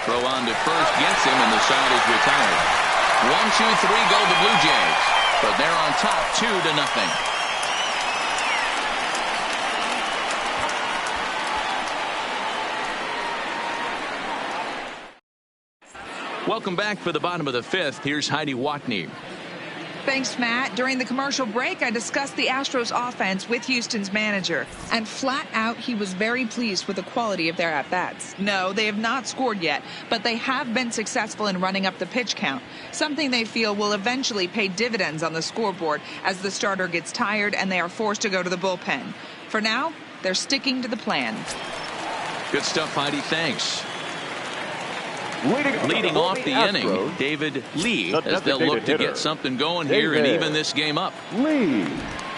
Throw on to first gets him, and the side is retired. 1-2-3 go the Blue Jays, but they're on top 2-0. Welcome back for the bottom of the 5th. Here's Heidi Watney. Thanks, Matt. During the commercial break, I discussed the Astros offense with Houston's manager, and flat out, he was very pleased with the quality of their at-bats. No, they have not scored yet, but they have been successful in running up the pitch count, something they feel will eventually pay dividends on the scoreboard as the starter gets tired and they are forced to go to the bullpen. For now, they're sticking to the plan. Good stuff, Heidi. Thanks. Leading off the inning, David Lee, as they'll look to get something going here and even this game up. Lee.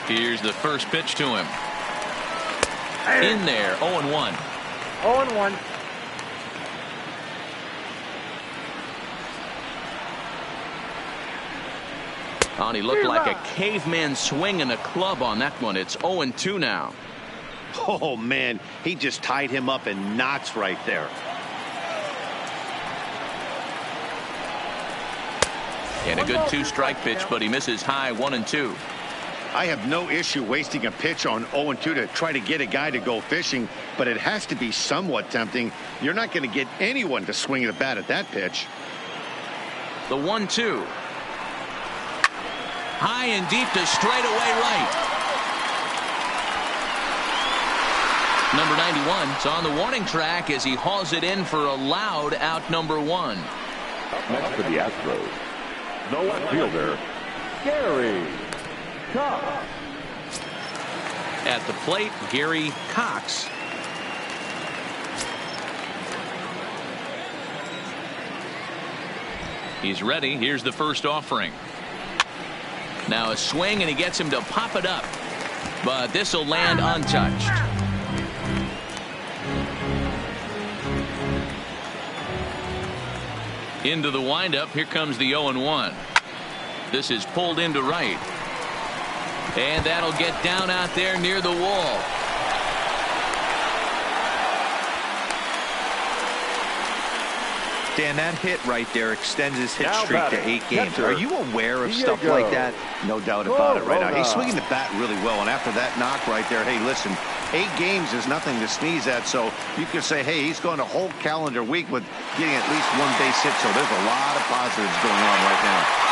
Here's the first pitch to him. In there, 0-1. 0-1. And he looked like a caveman swinging a club on that one. It's 0-2 now. Oh, man, he just tied him up in knots right there. And a good 2-strike pitch, but he misses high, 1-2. I have no issue wasting a pitch on 0-2 to try to get a guy to go fishing, but it has to be somewhat tempting. You're not going to get anyone to swing the bat at that pitch. The 1-2. High and deep to straightaway right. Number 91 is on the warning track as he hauls it in for a loud out number 1. Up next to the Astros, the left fielder, Gary Cox. At the plate, Gary Cox. He's ready. Here's the first offering. Now a swing, and he gets him to pop it up. But this will land untouched. Into the windup. Here comes the 0-1. This is pulled into right. And that'll get down out there near the wall. Dan, that hit right there extends his hit Now streak to batting, 8 games. catcher, Are you aware of stuff like that? No doubt about it right now. He's swinging the bat really well, and after that knock right there, hey, listen, 8 games is nothing to sneeze at, so you can say, hey, he's going a whole calendar week with getting at least 1 base hit, so there's a lot of positives going on right now.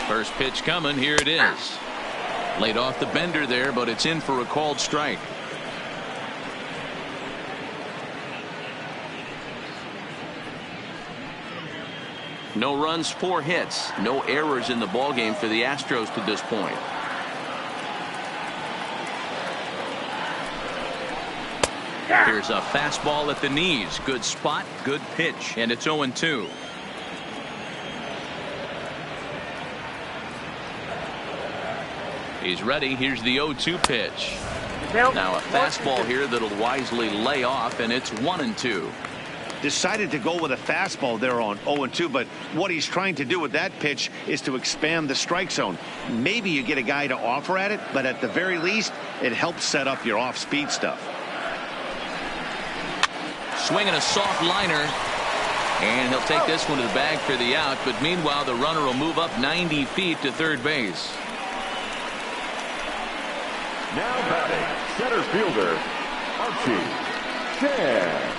First pitch coming. Here it is. Laid off the bender there, but it's in for a called strike. No runs, 4 hits, no errors in the ballgame for the Astros to this point. Here's a fastball at the knees. Good spot, good pitch, and it's 0-2. He's ready. Here's the 0-2 pitch. Now a fastball here that'll wisely lay off, and it's 1-2. Decided to go with a fastball there on 0-2, but what he's trying to do with that pitch is to expand the strike zone. Maybe you get a guy to offer at it, but at the very least, it helps set up your off-speed stuff. Swinging a soft liner, and he'll take this one to the bag for the out, but meanwhile the runner will move up 90 feet to third base. Now batting, center fielder, Archie Chan.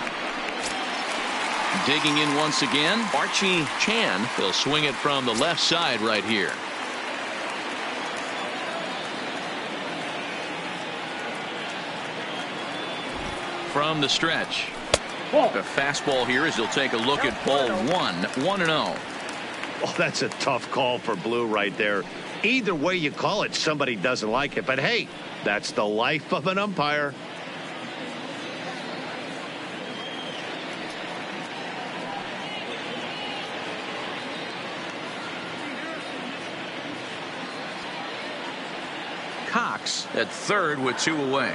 Digging in once again, Archie Chan. He'll swing it from the left side right here. From the stretch. The fastball here as he'll take a look at ball 1-0. Oh, that's a tough call for Blue right there. Either way you call it, somebody doesn't like it. But hey, that's the life of an umpire. Cox at third with 2 away.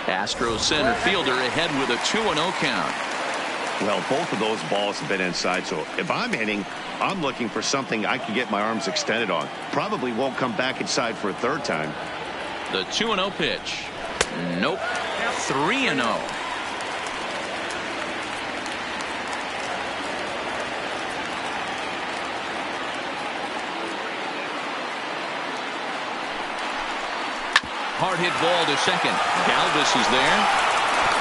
Astros center fielder ahead with a 2-0 count. Well, both of those balls have been inside, so if I'm hitting, I'm looking for something I can get my arms extended on. Probably won't come back inside for a third time. The 2-0 pitch. Nope. 3-0. Hard hit ball to second. Galvis is there.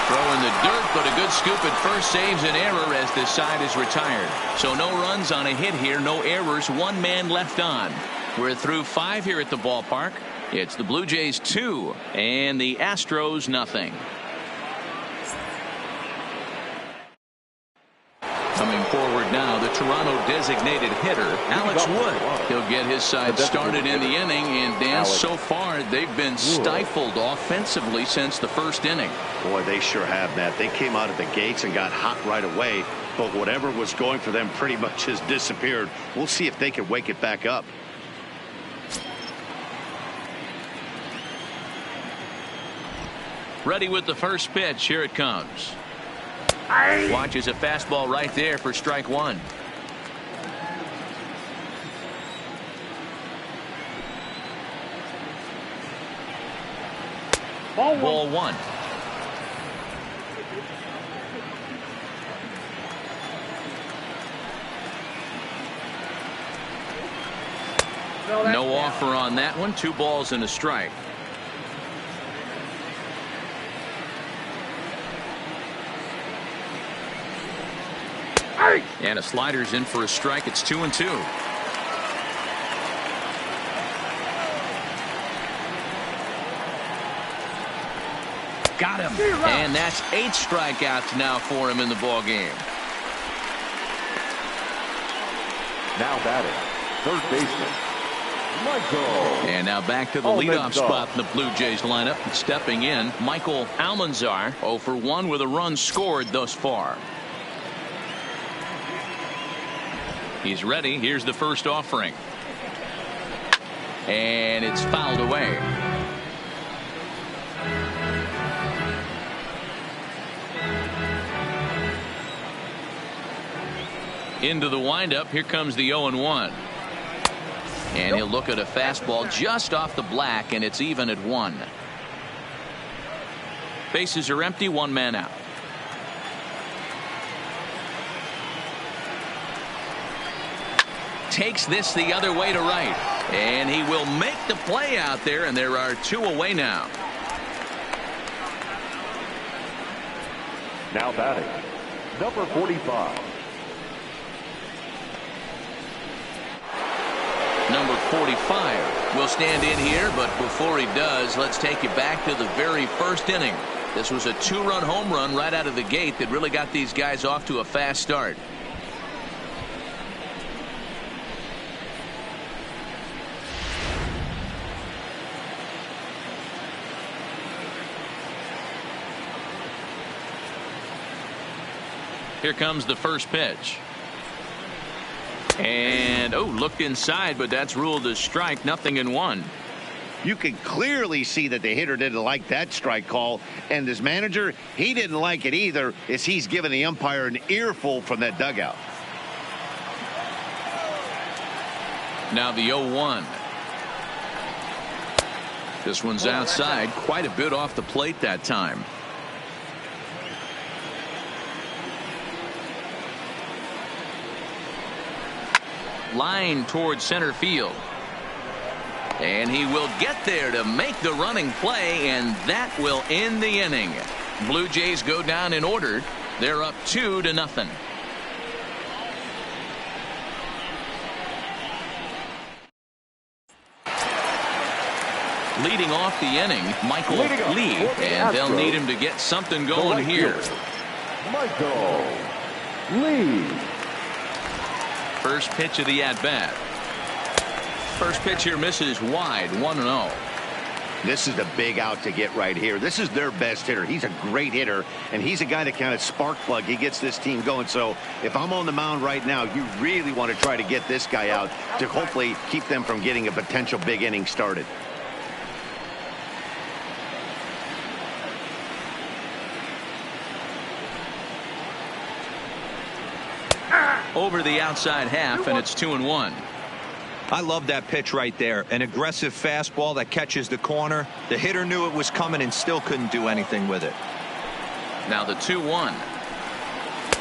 Throwing the dirt, but a good scoop at first saves an error as this side is retired. So no runs on a hit here, no errors, 1 man left on. We're through 5 here at the ballpark. It's the Blue Jays 2 and the Astros nothing. Coming forward now, the Toronto designated hitter, Alex Wood. He'll get his side started in the inning, and Dan, so far they've been stifled offensively since the first inning. Boy, they sure have, Matt. They came out of the gates and got hot right away, but whatever was going for them pretty much has disappeared. We'll see if they can wake it back up. Ready with the first pitch. Here it comes. Watches a fastball right there for strike 1. Ball one. No offer on that one. 2 balls and a strike. And a slider's in for a strike. It's 2-2. Got him. And that's 8 strikeouts now for him in the ball game. Now batting, third baseman, Michael. And now back to the leadoff spot in the Blue Jays lineup. Stepping in, Michael Almanzar, 0 for 1 with a run scored thus far. He's ready. Here's the first offering. And it's fouled away. Into the windup. Here comes the 0-1. And he'll look at a fastball just off the black, and it's even at 1. Bases are empty. 1 man out. Takes this the other way to right. And he will make the play out there, and there are 2 away now. Now batting, number 45. Number 45 will stand in here, but before he does, let's take you back to the very first inning. This was a 2-run home run right out of the gate that really got these guys off to a fast start. Here comes the first pitch. And looked inside, but that's ruled a strike. 0-1. You can clearly see that the hitter didn't like that strike call, and his manager, he didn't like it either, as he's giving the umpire an earful from that dugout. Now the 0-1. This one's outside, quite a bit off the plate that time. Line towards center field. And he will get there to make the running play, and that will end the inning. Blue Jays go down in order. They're up 2-0. Leading off the inning, Michael Lee, and they'll need him to get something going here. Michael Lee. First pitch of the at-bat. First pitch here misses wide. 1-0. This is a big out to get right here. This is their best hitter. He's a great hitter, and he's a guy that kind of spark plug. He gets this team going. So if I'm on the mound right now, you really want to try to get this guy out to hopefully keep them from getting a potential big inning started. Over the outside half, and it's 2-1. I love that pitch right there. An aggressive fastball that catches the corner. The hitter knew it was coming and still couldn't do anything with it. Now the 2-1.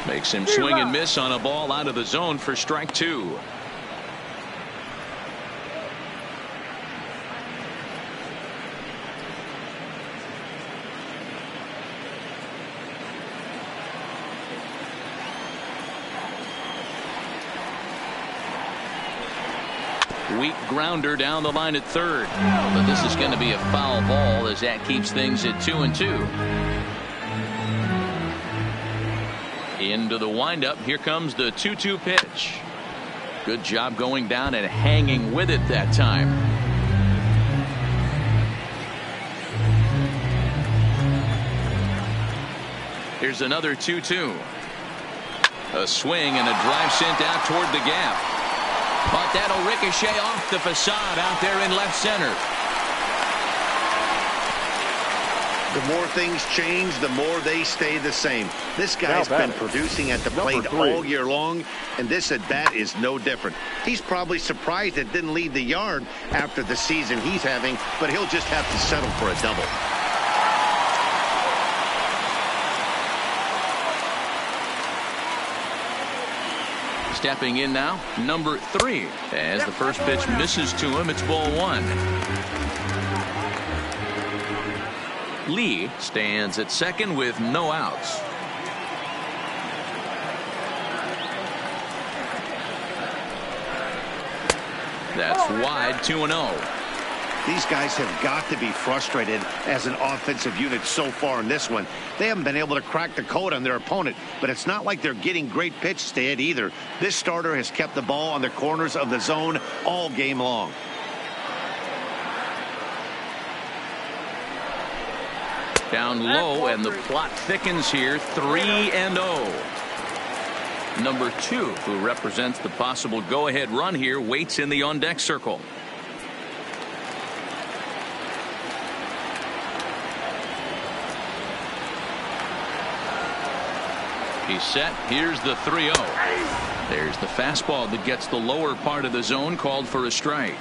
Makes him swing and miss on a ball out of the zone for strike 2. Weak grounder down the line at third. But this is going to be a foul ball as that keeps things at 2-2. Into the windup. Here comes the 2-2 pitch. Good job going down and hanging with it that time. Here's another 2-2. A swing and a drive sent out toward the gap. But that'll ricochet off the facade out there in left center. The more things change, the more they stay the same. This guy's been producing at the plate all year long, and this at bat is no different. He's probably surprised it didn't leave the yard after the season he's having, but he'll just have to settle for a double. Stepping in now, number 3. As the first pitch misses to him, it's ball 1. Lee stands at second with no outs. That's wide, 2-0. These guys have got to be frustrated as an offensive unit so far in this one. They haven't been able to crack the code on their opponent, but it's not like they're getting great pitches to hit either. This starter has kept the ball on the corners of the zone all game long. Down low, and the plot thickens here, 3-0. Number 2, who represents the possible go-ahead run here, waits in the on-deck circle. He's set. Here's the 3-0. There's the fastball that gets the lower part of the zone, called for a strike.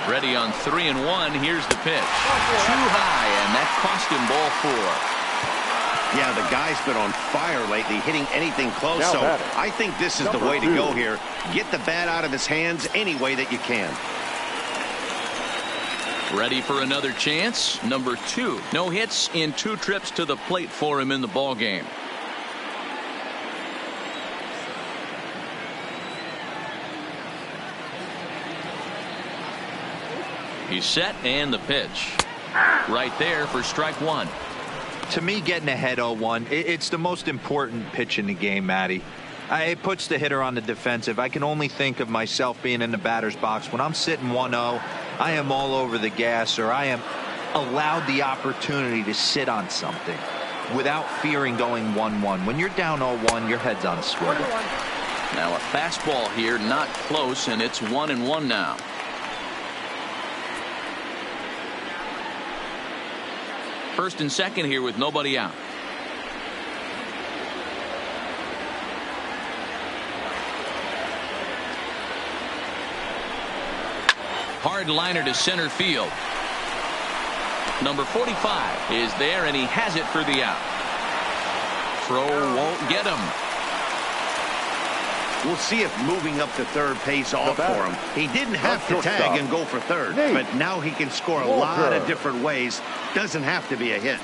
Ready on 3-1. Here's the pitch. Too high, and that cost him ball 4. Yeah, the guy's been on fire lately, hitting anything close. Now so batting. I think this is the Number way to 2. go here. Get the bat out of his hands any way that you can. Ready for another chance. Number 2. No hits in 2 trips to the plate for him in the ball game. He's set, and the pitch. Right there for strike 1. To me, getting ahead 0-1, it's the most important pitch in the game, Matty. It puts the hitter on the defensive. I can only think of myself being in the batter's box. When I'm sitting 1-0, I am all over the gas, or I am allowed the opportunity to sit on something without fearing going 1-1. When you're down 0-1, your head's on a swivel. Now a fastball here, not close, and it's 1-1 now. First and second here with nobody out. Hard liner to center field. Number 45 is there, and he has it for the out. Throw won't get him. We'll see if moving up to third pays off for him. He didn't have to tag and go for third, but now he can score a lot of different ways. Doesn't have to be a hit.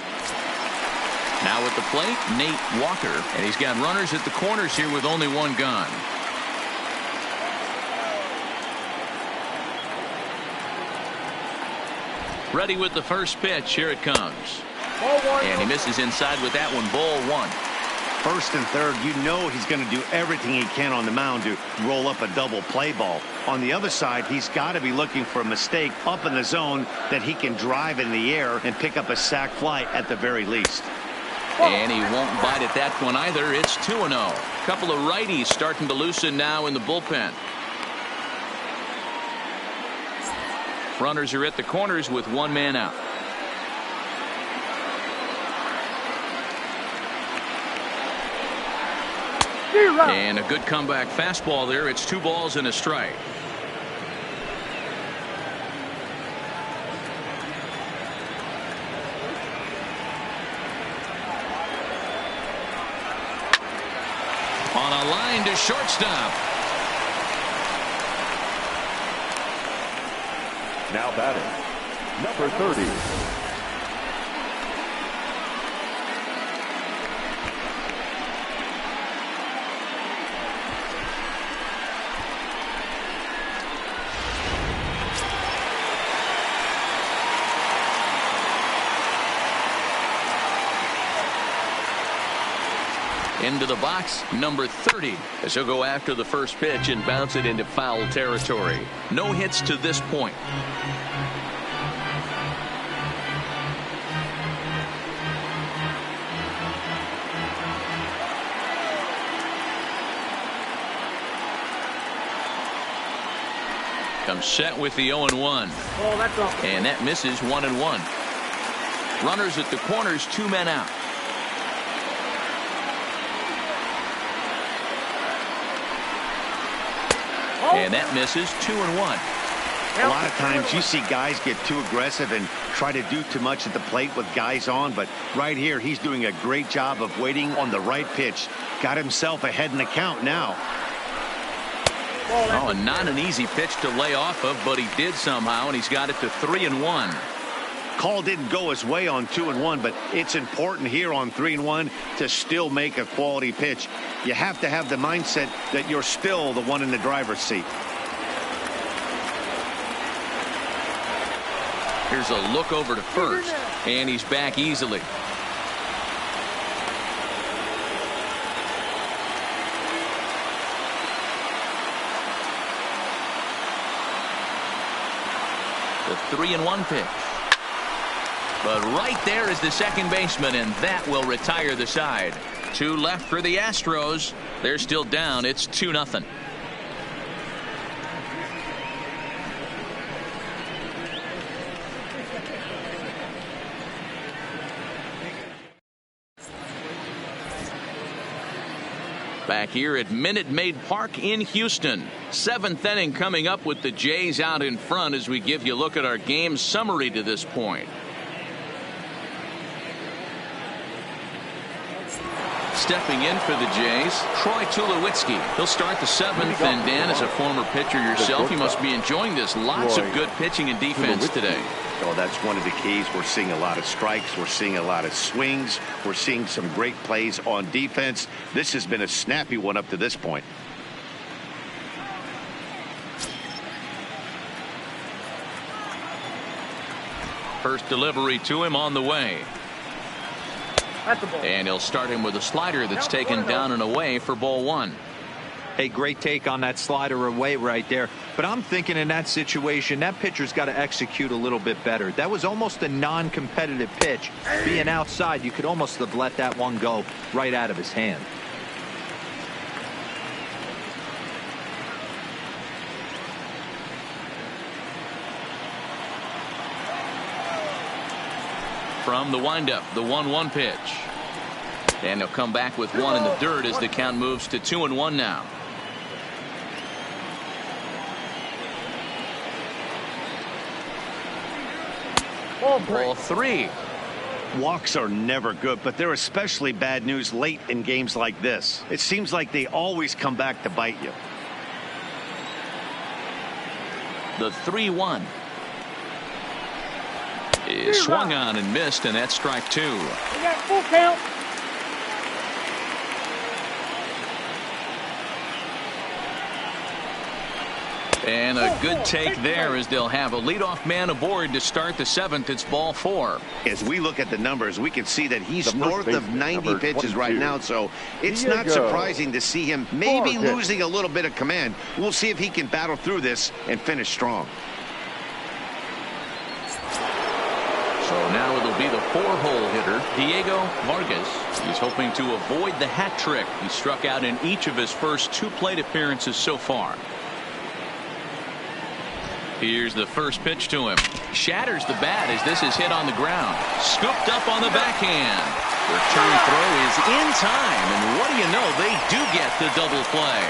Now at the plate, Nate Walker, and he's got runners at the corners here with only one gone. Ready with the first pitch. Here it comes. And he misses inside with that one. Ball 1. First and third, you know he's going to do everything he can on the mound to roll up a double play ball. On the other side, he's got to be looking for a mistake up in the zone that he can drive in the air and pick up a sac fly at the very least. And he won't bite at that one either. It's 2-0. Couple of righties starting to loosen now in the bullpen. Runners are at the corners with one man out. And a good comeback fastball there. It's 2 balls and a strike. On a line to shortstop. Now batting, number 30. Into the box, number 30, as he'll go after the first pitch and bounce it into foul territory. No hits to this point. Comes set with the 0-1. Oh, that's up. And that misses 1-1. Runners at the corners, 2 men out. And that misses 2-1. A lot of times you see guys get too aggressive and try to do too much at the plate with guys on, but right here he's doing a great job of waiting on the right pitch. Got himself ahead in the count now. Oh, and not an easy pitch to lay off of, but he did somehow, and he's got it to 3-1. Call didn't go his way on 2-1, but it's important here on 3-1 to still make a quality pitch. You have to have the mindset that you're still the one in the driver's seat. Here's a look over to first, and he's back easily. The 3-1 pitch. But right there is the second baseman, and that will retire the side. 2 left for the Astros. They're still down. It's 2-0. Back here at Minute Maid Park in Houston. 7th inning coming up with the Jays out in front as we give you a look at our game summary to this point. Stepping in for the Jays, Troy Tulowitzki. He'll start the 7th, and Dan, as a former pitcher yourself, you must be enjoying this. Lots of good pitching and defense today. Oh, that's one of the keys. We're seeing a lot of strikes. We're seeing a lot of swings. We're seeing some great plays on defense. This has been a snappy one up to this point. First delivery to him on the way. And he'll start him with a slider that's taken down and away for ball 1. Hey, great take on that slider away right there. But I'm thinking in that situation, that pitcher's got to execute a little bit better. That was almost a non-competitive pitch. Being outside, you could almost have let that one go right out of his hand. From the windup, the 1-1 pitch. And he'll come back with one in the dirt as the count moves to 2-1 now. Ball 3. Walks are never good, but they're especially bad news late in games like this. It seems like they always come back to bite you. The 3-1 is swung on and missed, and that's strike 2. We got full count. And a good take there as they'll have a leadoff man aboard to start the 7th. It's ball 4. As we look at the numbers, we can see that he's north of 90 pitches right now, so it's not Diego. surprising to see him maybe losing a little bit of command. We'll see if he can battle through this and finish strong. So now it'll be the 4-hole hitter, Diego Vargas. He's hoping to avoid the hat trick. He struck out in each of his first 2 plate appearances so far. Here's the first pitch to him. Shatters the bat as this is hit on the ground. Scooped up on the backhand. Return throw is in time, and what do you know, they do get the double play.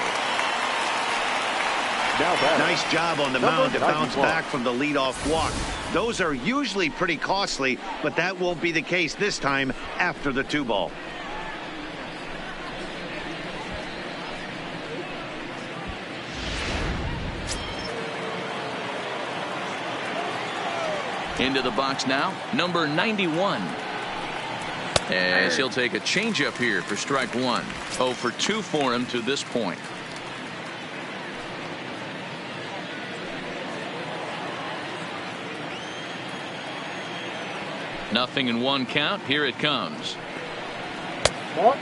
Nice job on the mound to bounce back from the leadoff walk. Those are usually pretty costly, but that won't be the case this time after the 2-ball. Into the box now, number 91. As he'll take a changeup here for strike 1. 0 for 2 for him to this point. Nothing in 1 count. Here it comes.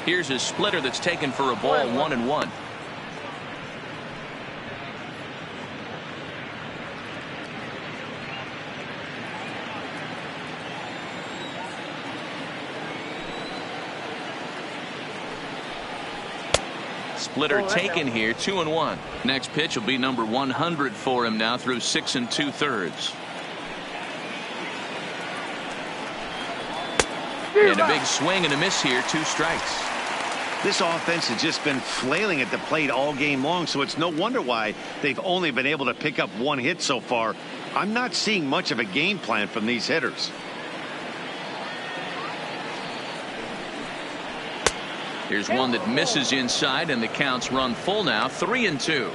Here's his splitter that's taken for a ball, 1-1. Splitter taken here, 2-1. Next pitch will be number 100 for him now through 6 2/3. And a big swing and a miss here, 2 strikes. This offense has just been flailing at the plate all game long, so it's no wonder why they've only been able to pick up 1 hit so far. I'm not seeing much of a game plan from these hitters. Here's one that misses inside, and the count's run full now, 3-2.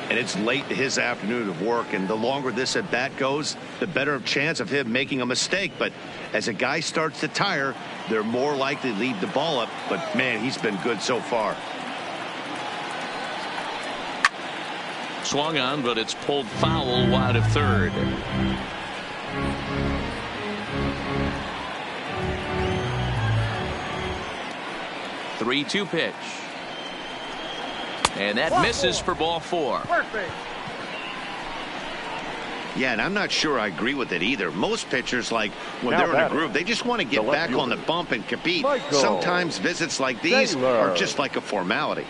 And it's late in his afternoon of work, and the longer this at bat goes, the better chance of him making a mistake. But as a guy starts to tire, they're more likely to leave the ball up. But man, he's been good so far. Swung on, but it's pulled foul wide of third. Three-two pitch. And that misses for ball 4. Perfect. Yeah, and I'm not sure I agree with it either. Most pitchers, like when they're in a groove, they just want to get back on the bump and compete. Sometimes visits like these are just like a formality.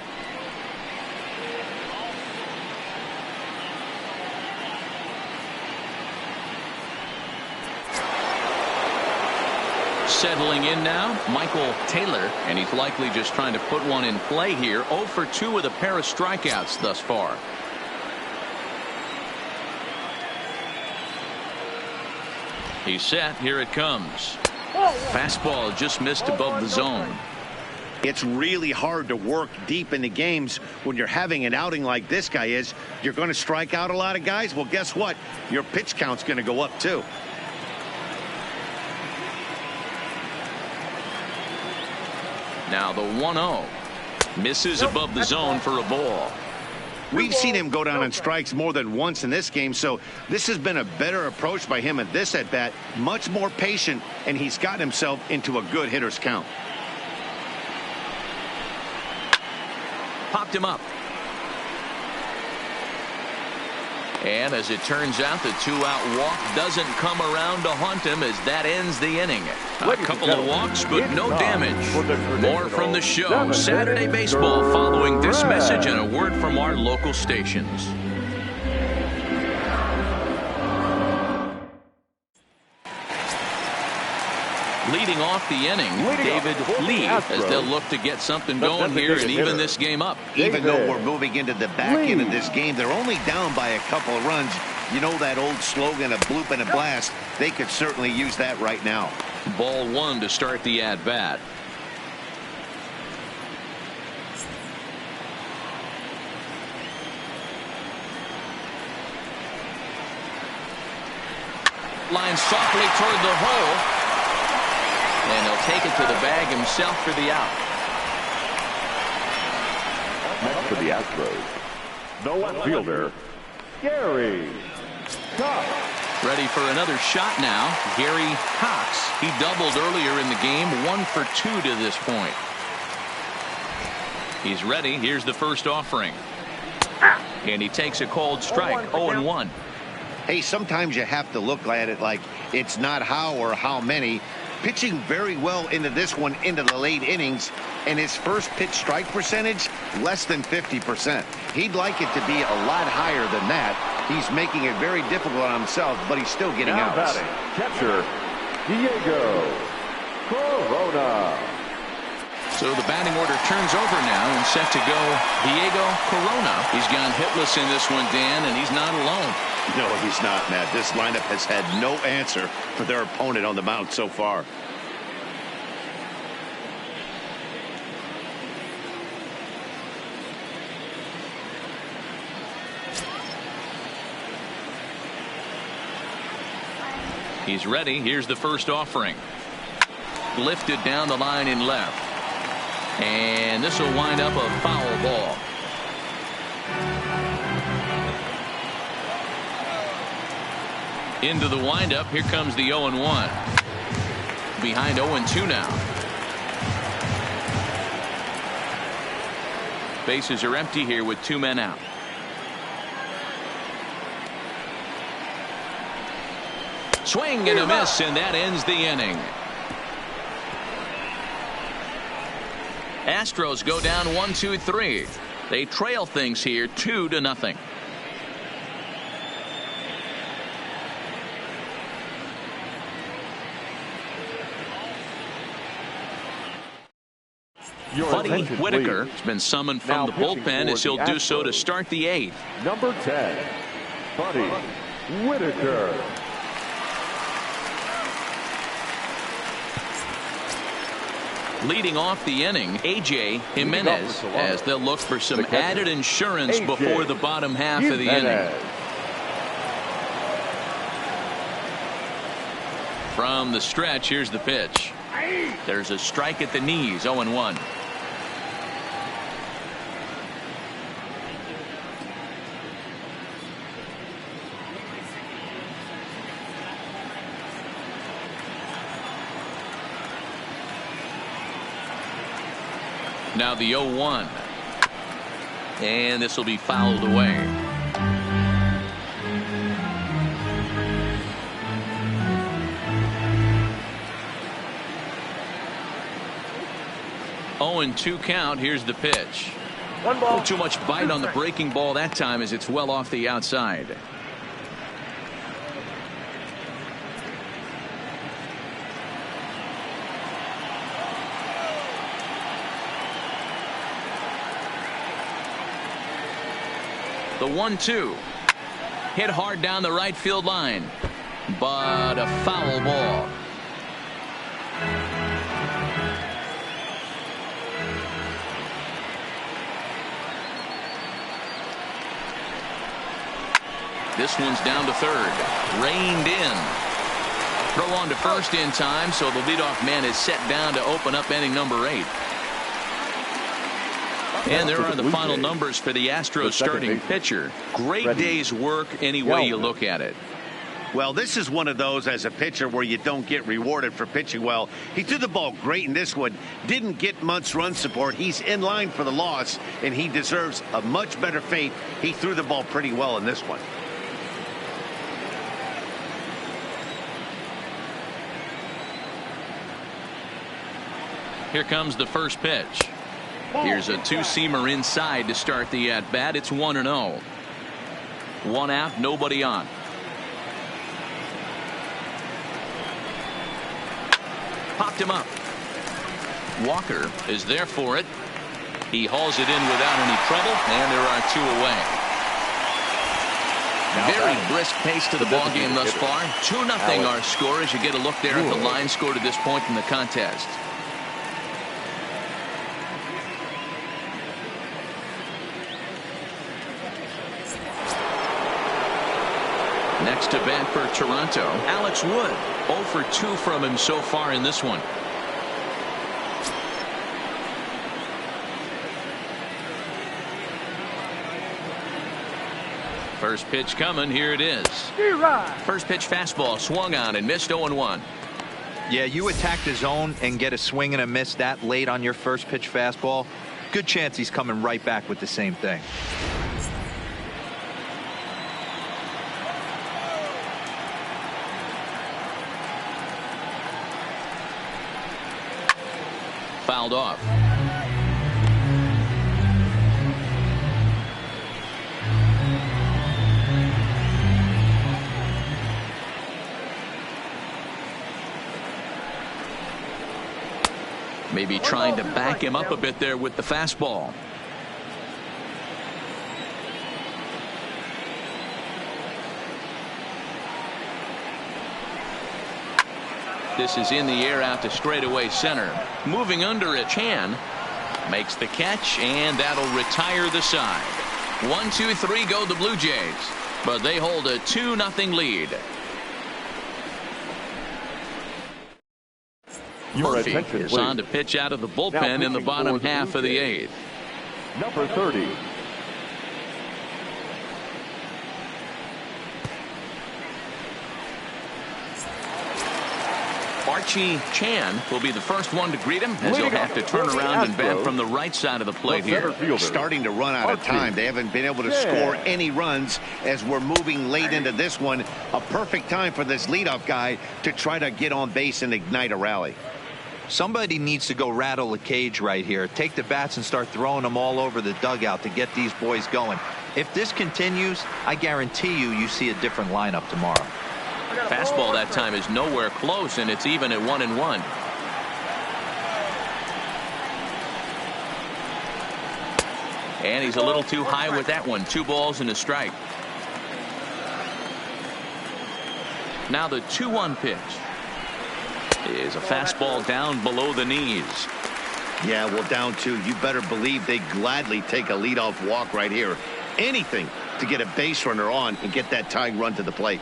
Settling in now, Michael Taylor, and he's likely just trying to put one in play here. 0 for 2 with a pair of strikeouts thus far. He's set. Here it comes. Fastball just missed above the zone. It's really hard to work deep into games when you're having an outing like this guy is. You're going to strike out a lot of guys. Well, guess what? Your pitch count's going to go up too. Now the 1-0 misses above the zone for a ball. We've seen him go down on strikes more than once in this game, so this has been a better approach by him at this at bat. Much more patient, and he's gotten himself into a good hitter's count. Popped him up. And as it turns out, the 2-out walk doesn't come around to haunt him as that ends the inning. A couple of walks, but no damage. More from the show. Saturday Baseball following this message and a word from our local stations. Leading off the inning, David Lee, as they'll look to get something going here and even this game up. Even though we're moving into the back end of this game, they're only down by a couple of runs. You know that old slogan, a bloop and a blast. They could certainly use that right now. Ball 1 to start the at-bat. Line softly toward the hole. And he'll take it to the bag himself for the out. Next for the Astros, the left fielder, Gary Cox. Ready for another shot now. Gary Cox. He doubled earlier in the game. 1 for 2 to this point. He's ready. Here's the first offering. And he takes a cold strike. 0-1. Hey, sometimes you have to look at it like it's not how or how many. Pitching very well into this one into the late innings, and his first pitch strike percentage less than 50%. He'd like it to be a lot higher than that. He's making it very difficult on himself, but he's still getting Now outs. batting, catcher Diego Corona. So the batting order turns over now and set to go Diego Corona. He's gone hitless in this one, Dan, and he's not alone. No, he's not, Matt. This lineup has had no answer for their opponent on the mound so far. He's ready. Here's the first offering. Lifted down the line in left. And this will wind up a foul ball. Into the windup. Here comes the 0-1. Behind 0-2 now. Bases are empty here with 2 men out. Swing and a miss, and that ends the inning. Astros go down 1-2-3. They trail things here 2-0. Buddy Whitaker has been summoned from the bullpen as he'll do so to start the 8th. Number 10, Buddy Whitaker. Leading off the inning, A.J. Jimenez, as they'll look for some added insurance before the bottom half of the inning. From the stretch, here's the pitch. There's a strike at the knees, 0-1. Now the 0-1. And this will be fouled away. Oh, and 2 count. Here's the pitch. One ball. Too much bite on the breaking ball that time as it's well off the outside. The 1-2 hit hard down the right field line, but a foul ball. This one's down to third, reined in. Throw on to first in time, so the leadoff man is set down to open up inning number 8. And there are the final numbers for the Astros starting pitcher. Great day's work any way you look at it. Well, this is one of those as a pitcher where you don't get rewarded for pitching well. He threw the ball great in this one. Didn't get much run support. He's in line for the loss, and he deserves a much better fate. He threw the ball pretty well in this one. Here comes the first pitch. Here's a 2-seamer inside to start the at-bat. It's 1-0. 1 out, nobody on. Popped him up. Walker is there for it. He hauls it in without any trouble, and there are 2 away. Very brisk pace to the ball game thus far. 2-0 our score as you get a look there at the line score to this point in the contest. Next to bat for Toronto, Alex Wood. 0 for 2 from him so far in this one. First pitch coming. Here it is. First pitch fastball swung on and missed. 0-1. Yeah, you attack the zone and get a swing and a miss that late on your first pitch fastball. Good chance he's coming right back with the same thing. Fouled off. Maybe trying to back him up a bit there with the fastball. This is in the air out to straightaway center. Moving under it, Chan makes the catch, and that'll retire the side. 1-2-3 go the Blue Jays, but they hold a 2-0 lead. Murphy is on to pitch out of the bullpen in the bottom half of the 8th. Number 30. Archie Chan will be the first one to greet him, as he'll have to turn around and bat from the right side of the plate here. Starting to run out of time. They haven't been able to score any runs as we're moving late into this one. A perfect time for this leadoff guy to try to get on base and ignite a rally. Somebody needs to go rattle the cage right here. Take the bats and start throwing them all over the dugout to get these boys going. If this continues, I guarantee you see a different lineup tomorrow. Fastball that time is nowhere close, and it's even at 1-1. And he's a little too high with that one. 2 balls and a strike. Now the 2-1 pitch is a fastball down below the knees. Yeah, well, down 2. You better believe they gladly take a leadoff walk right here. Anything to get a base runner on and get that tying run to the plate.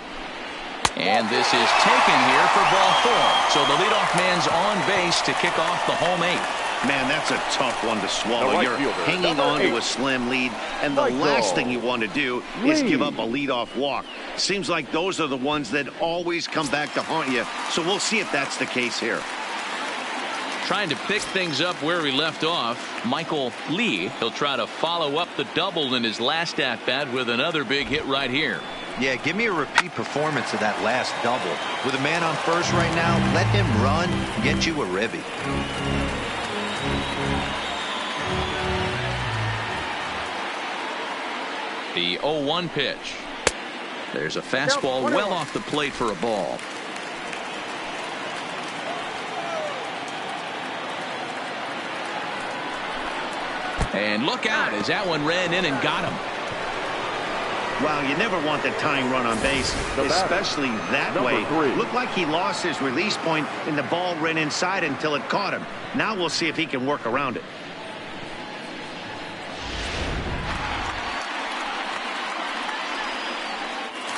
And this is taken here for ball 4. So the leadoff man's on base to kick off the home 8th. Man, that's a tough one to swallow. You're hanging on to a slim lead, and the last thing you want to do is give up a leadoff walk. Seems like those are the ones that always come back to haunt you, so we'll see if that's the case here. Trying to pick things up where he left off, Michael Lee. He'll try to follow up the double in his last at-bat with another big hit right here. Yeah, give me a repeat performance of that last double. With a man on first right now, let him run, get you a ribby. The 0-1 pitch. There's a fastball well off the plate for a ball. And look out as that one ran in and got him. Wow, you never want the tying run on base, especially that way. Looked like he lost his release point and the ball ran inside until it caught him. Now we'll see if he can work around it.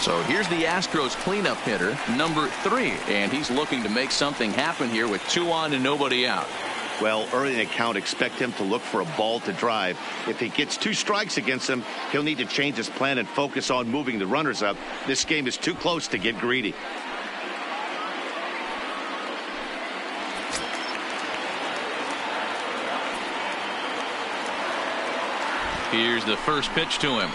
So here's the Astros cleanup hitter, number 3, and he's looking to make something happen here with 2 on and nobody out. Well, early in the count, expect him to look for a ball to drive. If he gets 2 strikes against him, he'll need to change his plan and focus on moving the runners up. This game is too close to get greedy. Here's the first pitch to him.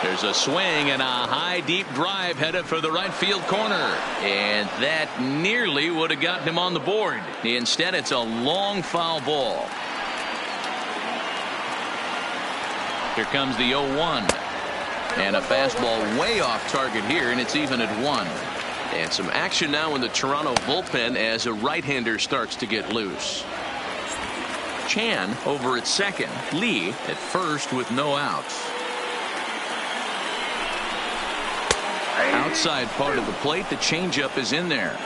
There's a swing and a high deep drive headed for the right field corner, and that nearly would have gotten him on the board. Instead, it's a long foul ball. Here comes the 0-1, and a fastball way off target here, and it's even at 1. And some action now in the Toronto bullpen as a right-hander starts to get loose. Chan over at second, Lee at first with no outs. Outside part of the plate, the changeup is in there.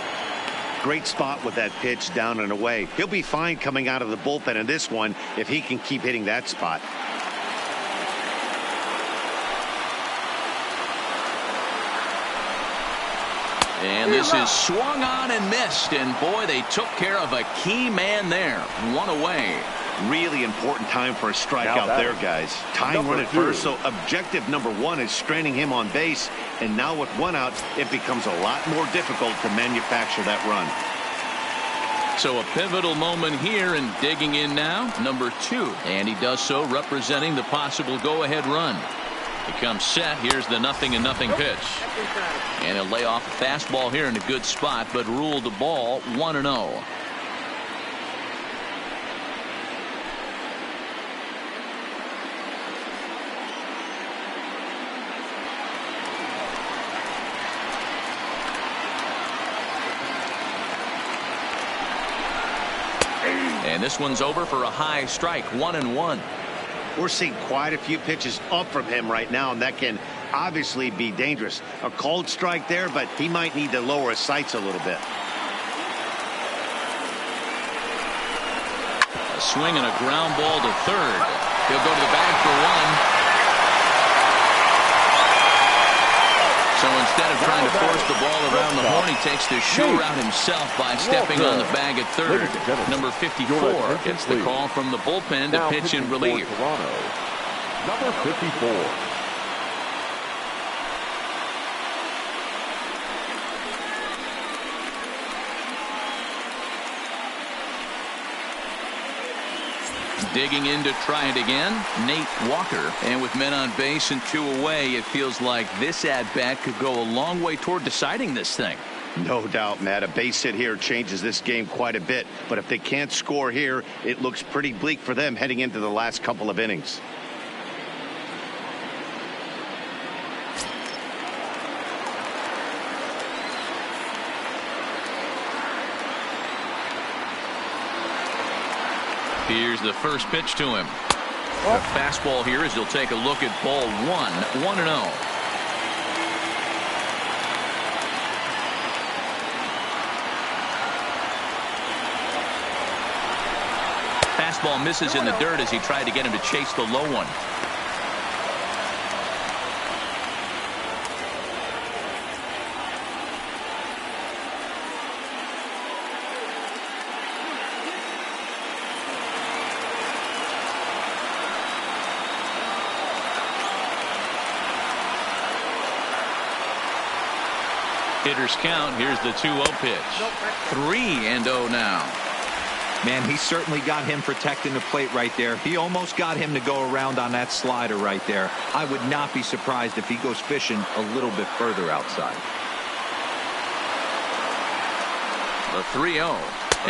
Great spot with that pitch down and away. He'll be fine coming out of the bullpen in this one if he can keep hitting that spot. And this is swung on and missed, and boy, they took care of a key man there. 1 away. Really important time for a strikeout there, guys. Tying run at first, so objective number 1 is straining him on base. And now with 1 out, it becomes a lot more difficult to manufacture that run. So a pivotal moment here, and digging in now, number 2. And he does so representing the possible go-ahead run. He comes set. Here's the 0-0 pitch. And he'll lay off a fastball here in a good spot, but ruled the ball 1-0. And this one's over for a high strike, 1-1. We're seeing quite a few pitches up from him right now, and that can obviously be dangerous. A cold strike there, but he might need to lower his sights a little bit. A swing and a ground ball to third. He'll go to the bag for 1. So instead of trying to force the ball around the horn, he takes the show route himself by stepping on the bag at third. Number 54 gets the call from the bullpen to pitch in relief. Number 54. Digging in to try it again, Nate Walker. And with men on base and 2 away, it feels like this at-bat could go a long way toward deciding this thing. No doubt, Matt. A base hit here changes this game quite a bit. But if they can't score here, it looks pretty bleak for them heading into the last couple of innings. Here's the first pitch to him. A fastball here as he'll take a look at ball 1, 1-0. fastball misses in the dirt as he tried to get him to chase the low one. Hitters count. Here's the 2-0 pitch. 3-0 now. Man, he certainly got him protecting the plate right there. He almost got him to go around on that slider right there. I would not be surprised if he goes fishing a little bit further outside. The 3-0.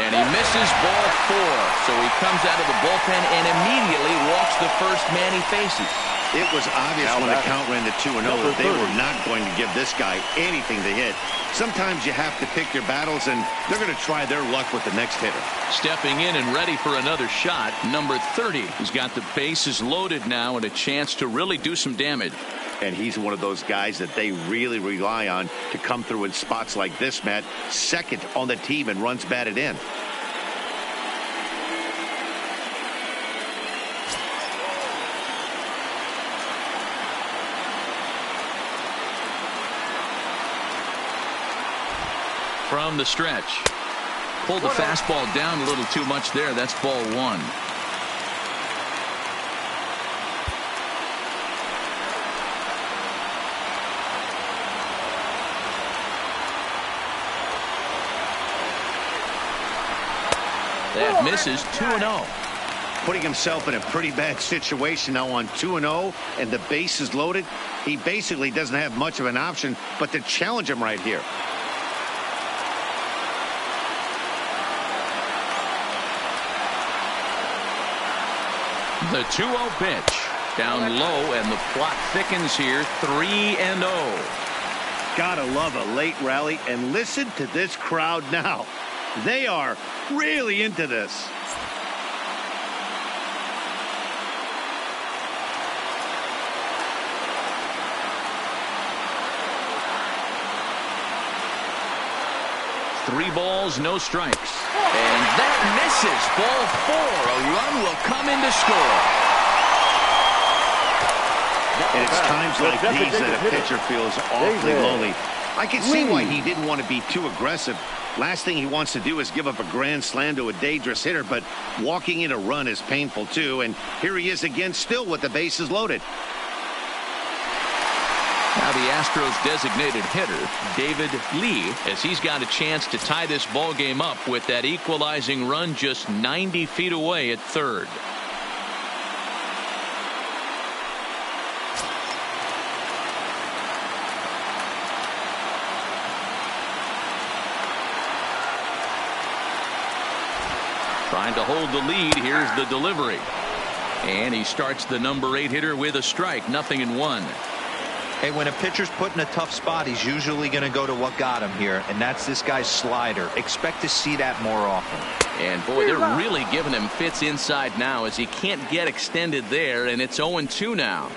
And he misses ball 4. So he comes out of the bullpen and immediately walks the first man he faces. It was obvious when the count ran to 2-0 that they were not going to give this guy anything to hit. Sometimes you have to pick your battles, and they're going to try their luck with the next hitter. Stepping in and ready for another shot, number 30. He's got the bases loaded now and a chance to really do some damage. And he's one of those guys that they really rely on to come through in spots like this, Matt. Second on the team and runs batted in. From the stretch. Pulled the fastball down a little too much there. That's ball 1. That misses. 2-0. Putting himself in a pretty bad situation now on 2-0 and the base is loaded. He basically doesn't have much of an option but to challenge him right here. The 2-0 pitch. Down low, and the plot thickens here. 3-0. Gotta love a late rally, and listen to this crowd now. They are really into this. Three balls, no strikes. And that misses. Ball 4. A run will come in to score. And it's times like these that a pitcher feels awfully lonely. I can see why he didn't want to be too aggressive. Last thing he wants to do is give up a grand slam to a dangerous hitter, but walking in a run is painful too. And here he is again, still with the bases loaded. Now the Astros designated hitter, David Lee, as he's got a chance to tie this ball game up with that equalizing run just 90 feet away at third. Trying to hold the lead. Here's the delivery. And he starts the number 8 hitter with a strike. 0-1. Hey, when a pitcher's put in a tough spot, he's usually going to go to what got him here, and that's this guy's slider. Expect to see that more often. And boy, they're really giving him fits inside now as he can't get extended there, and it's 0-2 now.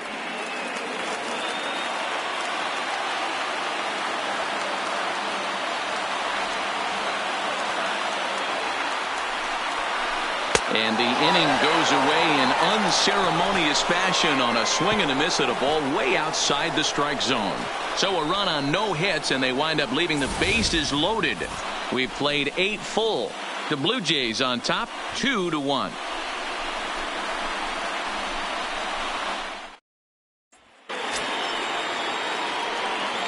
And the inning goes away in unceremonious fashion on a swing and a miss at a ball way outside the strike zone. So a run on no hits, and they wind up leaving the bases loaded. We've played 8 full. The Blue Jays on top, 2-1.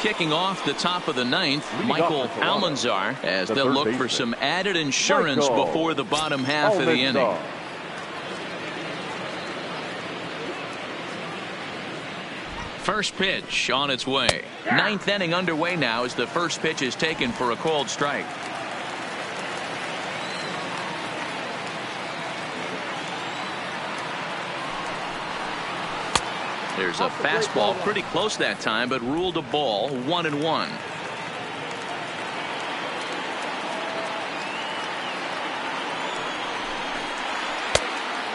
Kicking off the top of the 9th, Michael Almanzar, as they'll look for some added insurance before the bottom half of the inning. First pitch on its way. 9th inning underway now as the first pitch is taken for a called strike. There's a fastball pretty close that time, but ruled a ball. 1-1.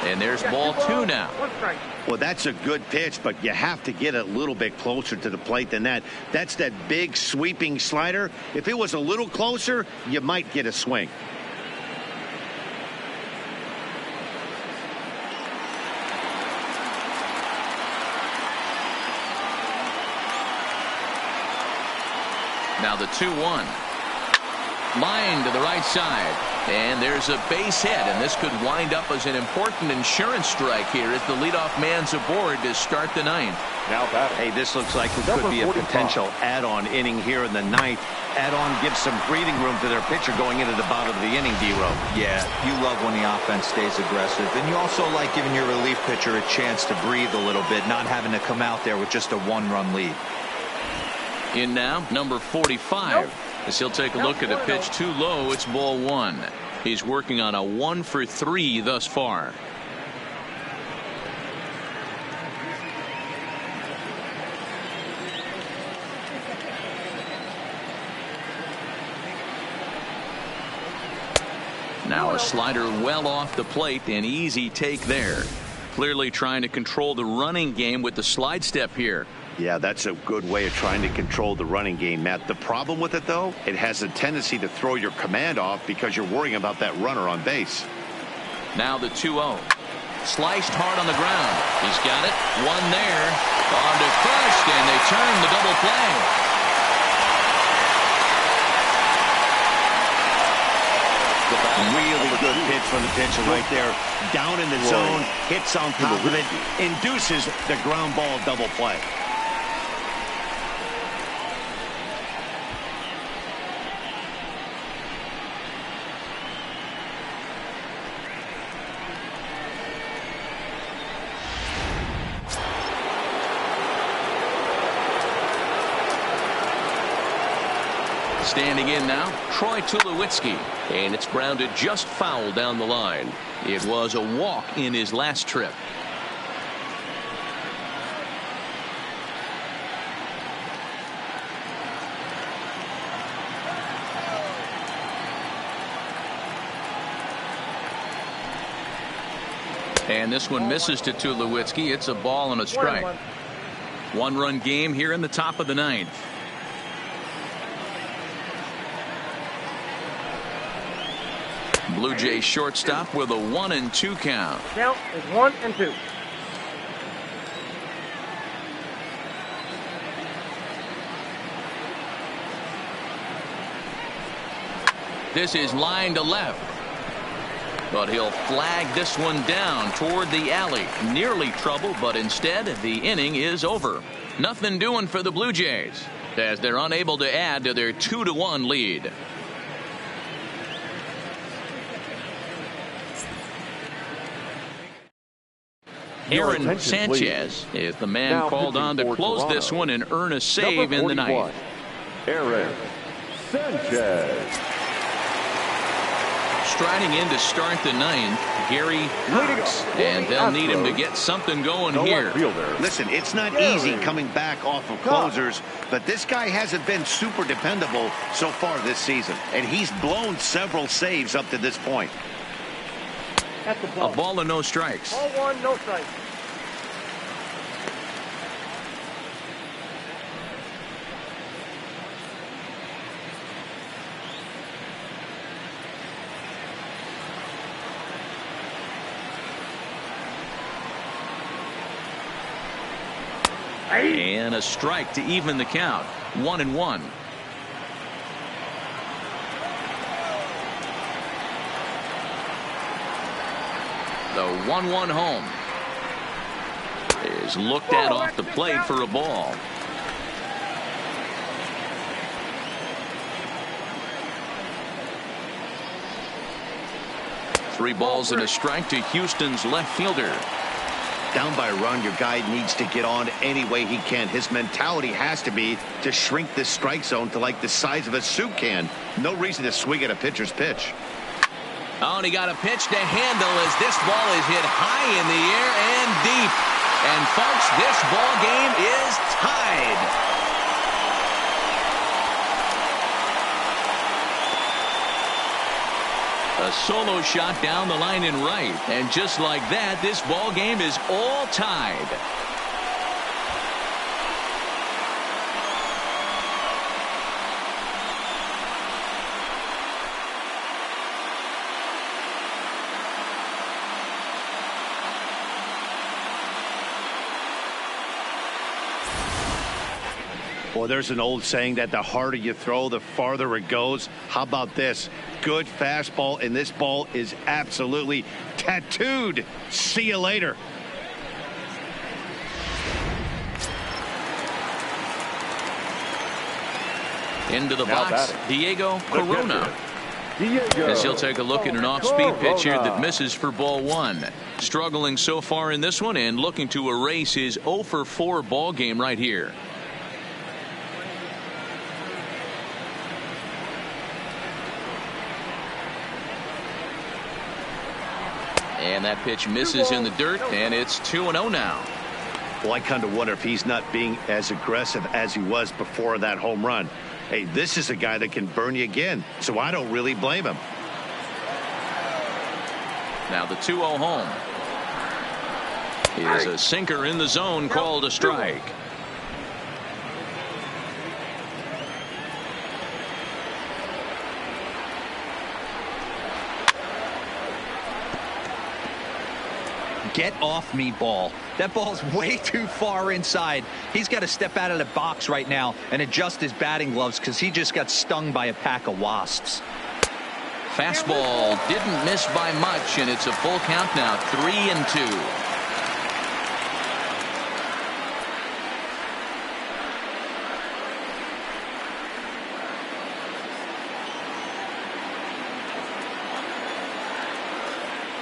And there's ball 2 now. Well, that's a good pitch, but you have to get a little bit closer to the plate than that. That's that big sweeping slider. If it was a little closer, you might get a swing. Now the 2-1. Line to the right side. And there's a base hit, and this could wind up as an important insurance strike here as the leadoff man's aboard to start the ninth. Now batting. Hey, this looks like it Number could be a 45. potential add-on inning here in the ninth. Add-on gives some breathing room to their pitcher going into the bottom of the inning, D-Row. Yeah, you love when the offense stays aggressive, and you also like giving your relief pitcher a chance to breathe a little bit, not having to come out there with just a one-run lead. In now, number 45. As he'll take a look at a pitch too low, it's ball 1. He's working on a 1-for-3 thus far. Now a slider well off the plate, an easy take there. Clearly trying to control the running game with the slide step here. Yeah, that's a good way of trying to control the running game, Matt. The problem with it, though, it has a tendency to throw your command off because you're worrying about that runner on base. Now the 2-0. Sliced hard on the ground. He's got it. One there. On to first, and they turn the double play. Really good pitch from the pitcher right there. Down in the zone, hits on top of it, induces the ground ball double play. Standing in now, Troy Tulowitzki, and it's grounded just foul down the line. It was a walk in his last trip. And this one misses to Tulowitzki. It's a ball and a strike. One-run game here in the top of the ninth. Blue Jays shortstop with a 1-2 count. Count is 1-2. This is line to left. But he'll flag this one down toward the alley. Nearly trouble, but instead the inning is over. Nothing doing for the Blue Jays as they're unable to add to their 2-1 lead. Aaron Sanchez is the man now called on to close Toronto. this one and earn a save in the ninth. Aaron Sanchez. Striding in to start the ninth, Gary Hicks, and they'll need him to get something going here. Listen, it's not easy coming back off of closers, but this guy hasn't been super dependable so far this season, and he's blown several saves up to this point. That's the ball. A ball and no strikes. Ball 1, no strikes. And a strike to even the count. 1-1. The 1-1 home is looked at off the plate for a ball. Three balls and a strike to Houston's left fielder. Down by a run, your guy needs to get on any way he can. His mentality has to be to shrink this strike zone to like the size of a soup can. No reason to swing at a pitcher's pitch. Oh, and he got a pitch to handle as this ball is hit high in the air and deep. And folks, this ball game is tied. A solo shot down the line in right, and just like that, this ball game is all tied. Well, there's an old saying that the harder you throw, the farther it goes. How about this? Good fastball, and this ball is absolutely tattooed. See you later. Into the box, Diego Corona. As he'll take a look at an off-speed pitch here that misses for ball one. Struggling so far in this one and looking to erase his 0 for 4 ball game right here. And that pitch misses in the dirt, and it's 2-0 now. Well, I kind of wonder if he's not being as aggressive as he was before that home run. Hey, this is a guy that can burn you again, so I don't really blame him. Now the 2-0 home. Is a sinker in the zone, called a strike. Get off me, ball. That ball's way too far inside. He's got to step out of the box right now and adjust his batting gloves because he just got stung by a pack of wasps. Fastball didn't miss by much, and it's a full count now, 3-2.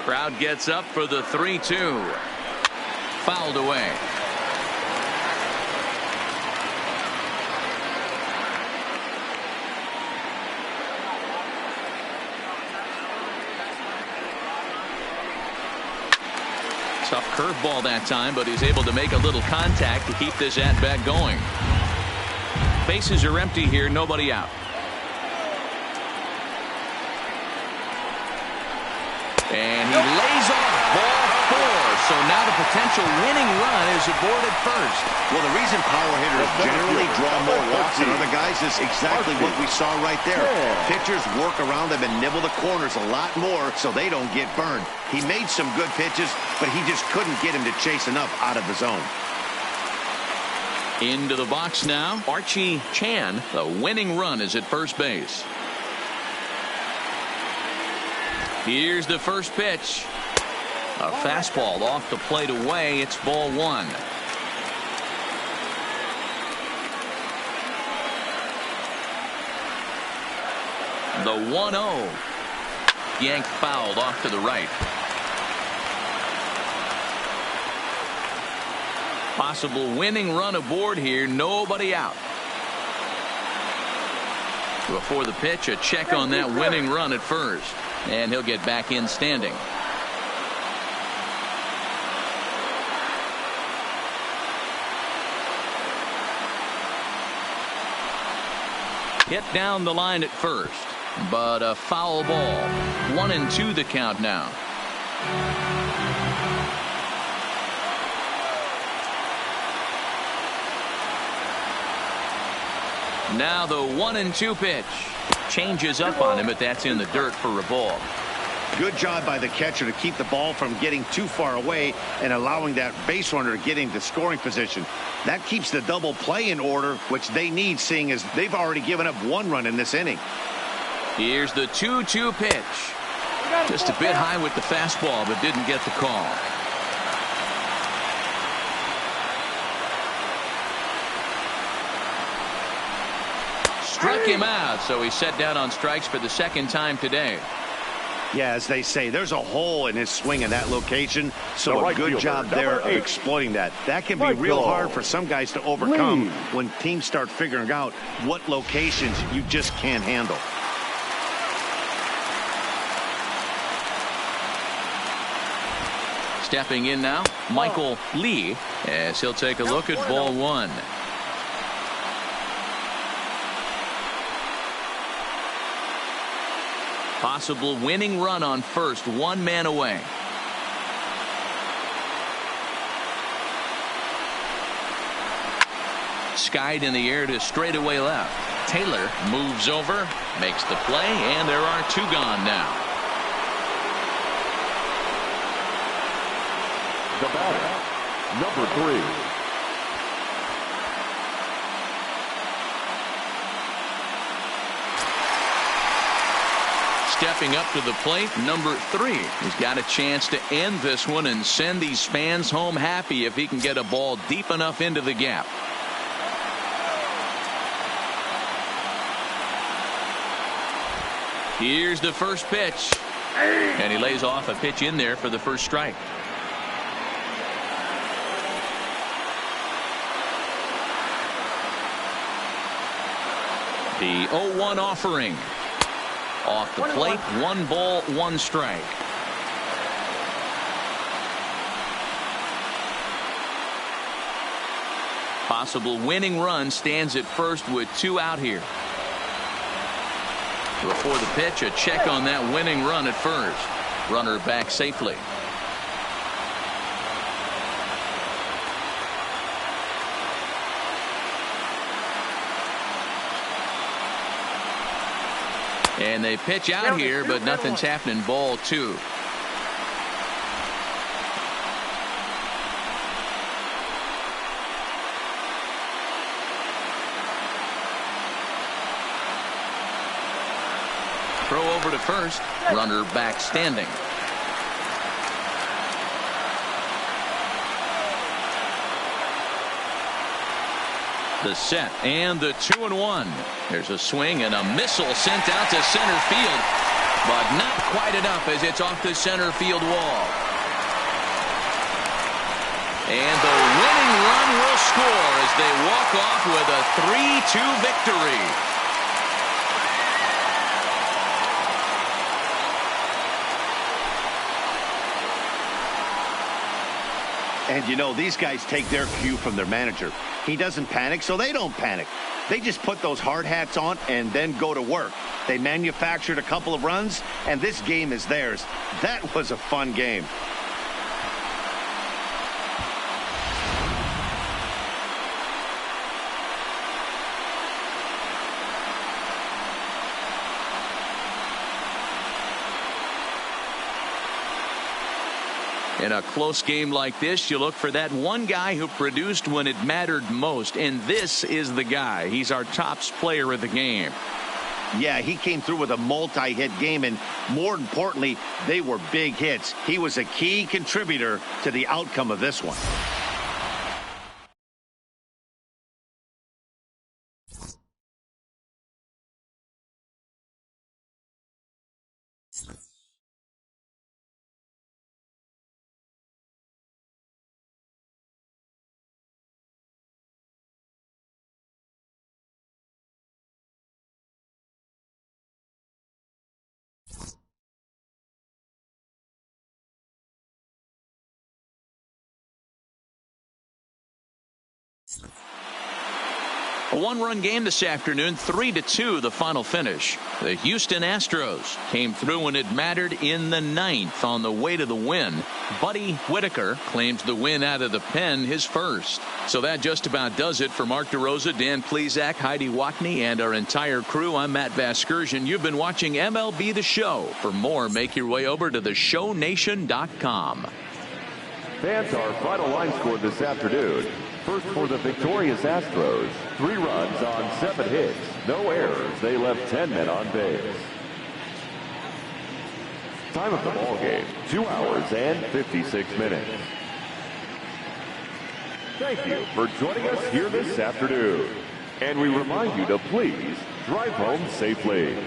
Crowd gets up for the 3-2. Fouled away. Tough curveball that time, but he's able to make a little contact to keep this at-bat going. Bases are empty here, nobody out. And he lays off ball 4. So now the potential winning run is aboard at first. Well, the reason power hitters generally draw more walks than other guys is exactly what we saw right there. Pitchers work around them and nibble the corners a lot more so they don't get burned. He made some good pitches, but he just couldn't get him to chase enough out of the zone. Into the box now, Archie Chan. The winning run is at first base. Here's the first pitch. A fastball off the plate away. It's ball 1. The 1-0. Yanked fouled off to the right. Possible winning run aboard here. Nobody out. Before the pitch, a check on that winning run at first. And he'll get back in standing. Hit down the line at first, but a foul ball. 1-2 the count now. Now the 1-2 pitch. Changes up on him, but that's in the dirt for a ball. Good job by the catcher to keep the ball from getting too far away and allowing that base runner to get into scoring position. That keeps the double play in order, which they need, seeing as they've already given up 1 run in this inning. Here's the 2-2 pitch. Just a bit high with the fastball, but didn't get the call. Struck him out, so he's set down on strikes for the second time today. Yeah, as they say, there's a hole in his swing in that location, so a good job there of exploiting that. That can be real hard for some guys to overcome when teams start figuring out what locations you just can't handle. Stepping in now, Michael Lee, as he'll take a look at ball 1. Possible winning run on first, 1 man away. Skied in the air to straightaway left. Taylor moves over, makes the play, and there are 2 gone now. The batter, number 3. stepping up to the plate, number 3. He's got a chance to end this one and send these fans home happy if he can get a ball deep enough into the gap. Here's the first pitch. And he lays off a pitch in there for the first strike. The 0-1 offering. Off the plate, 1 ball, 1 strike. Possible winning run stands at first with 2 out here. Before the pitch, a check on that winning run at first. Runner back safely. And they pitch out here, but nothing's happening. Ball 2. Throw over to first. Runner back standing. The set and the 2-1. There's a swing and a missile sent out to center field, but not quite enough as it's off the center field wall. And the winning run will score as they walk off with a 3-2 victory. And you know, these guys take their cue from their manager. He doesn't panic, so they don't panic. They just put those hard hats on and then go to work. They manufactured a couple of runs, and this game is theirs. That was a fun game. In a close game like this, you look for that one guy who produced when it mattered most, and this is the guy. He's our top player of the game. Yeah, he came through with a multi-hit game, and more importantly, they were big hits. He was a key contributor to the outcome of this one. A 1-run game this afternoon, 3-2 the final finish. The Houston Astros came through when it mattered in the 9th on the way to the win. Buddy Whitaker claims the win out of the pen, his first. So that just about does it for Mark DeRosa, Dan Plesac, Heidi Watney, and our entire crew. I'm Matt Vasgersian. You've been watching MLB The Show. For more, make your way over to theshownation.com. Fans, our final line score this afternoon. First for the victorious Astros, 3 runs on 7 hits, no errors. They left 10 men on base. Time of the ball game, 2 hours and 56 minutes. Thank you for joining us here this afternoon. And we remind you to please drive home safely.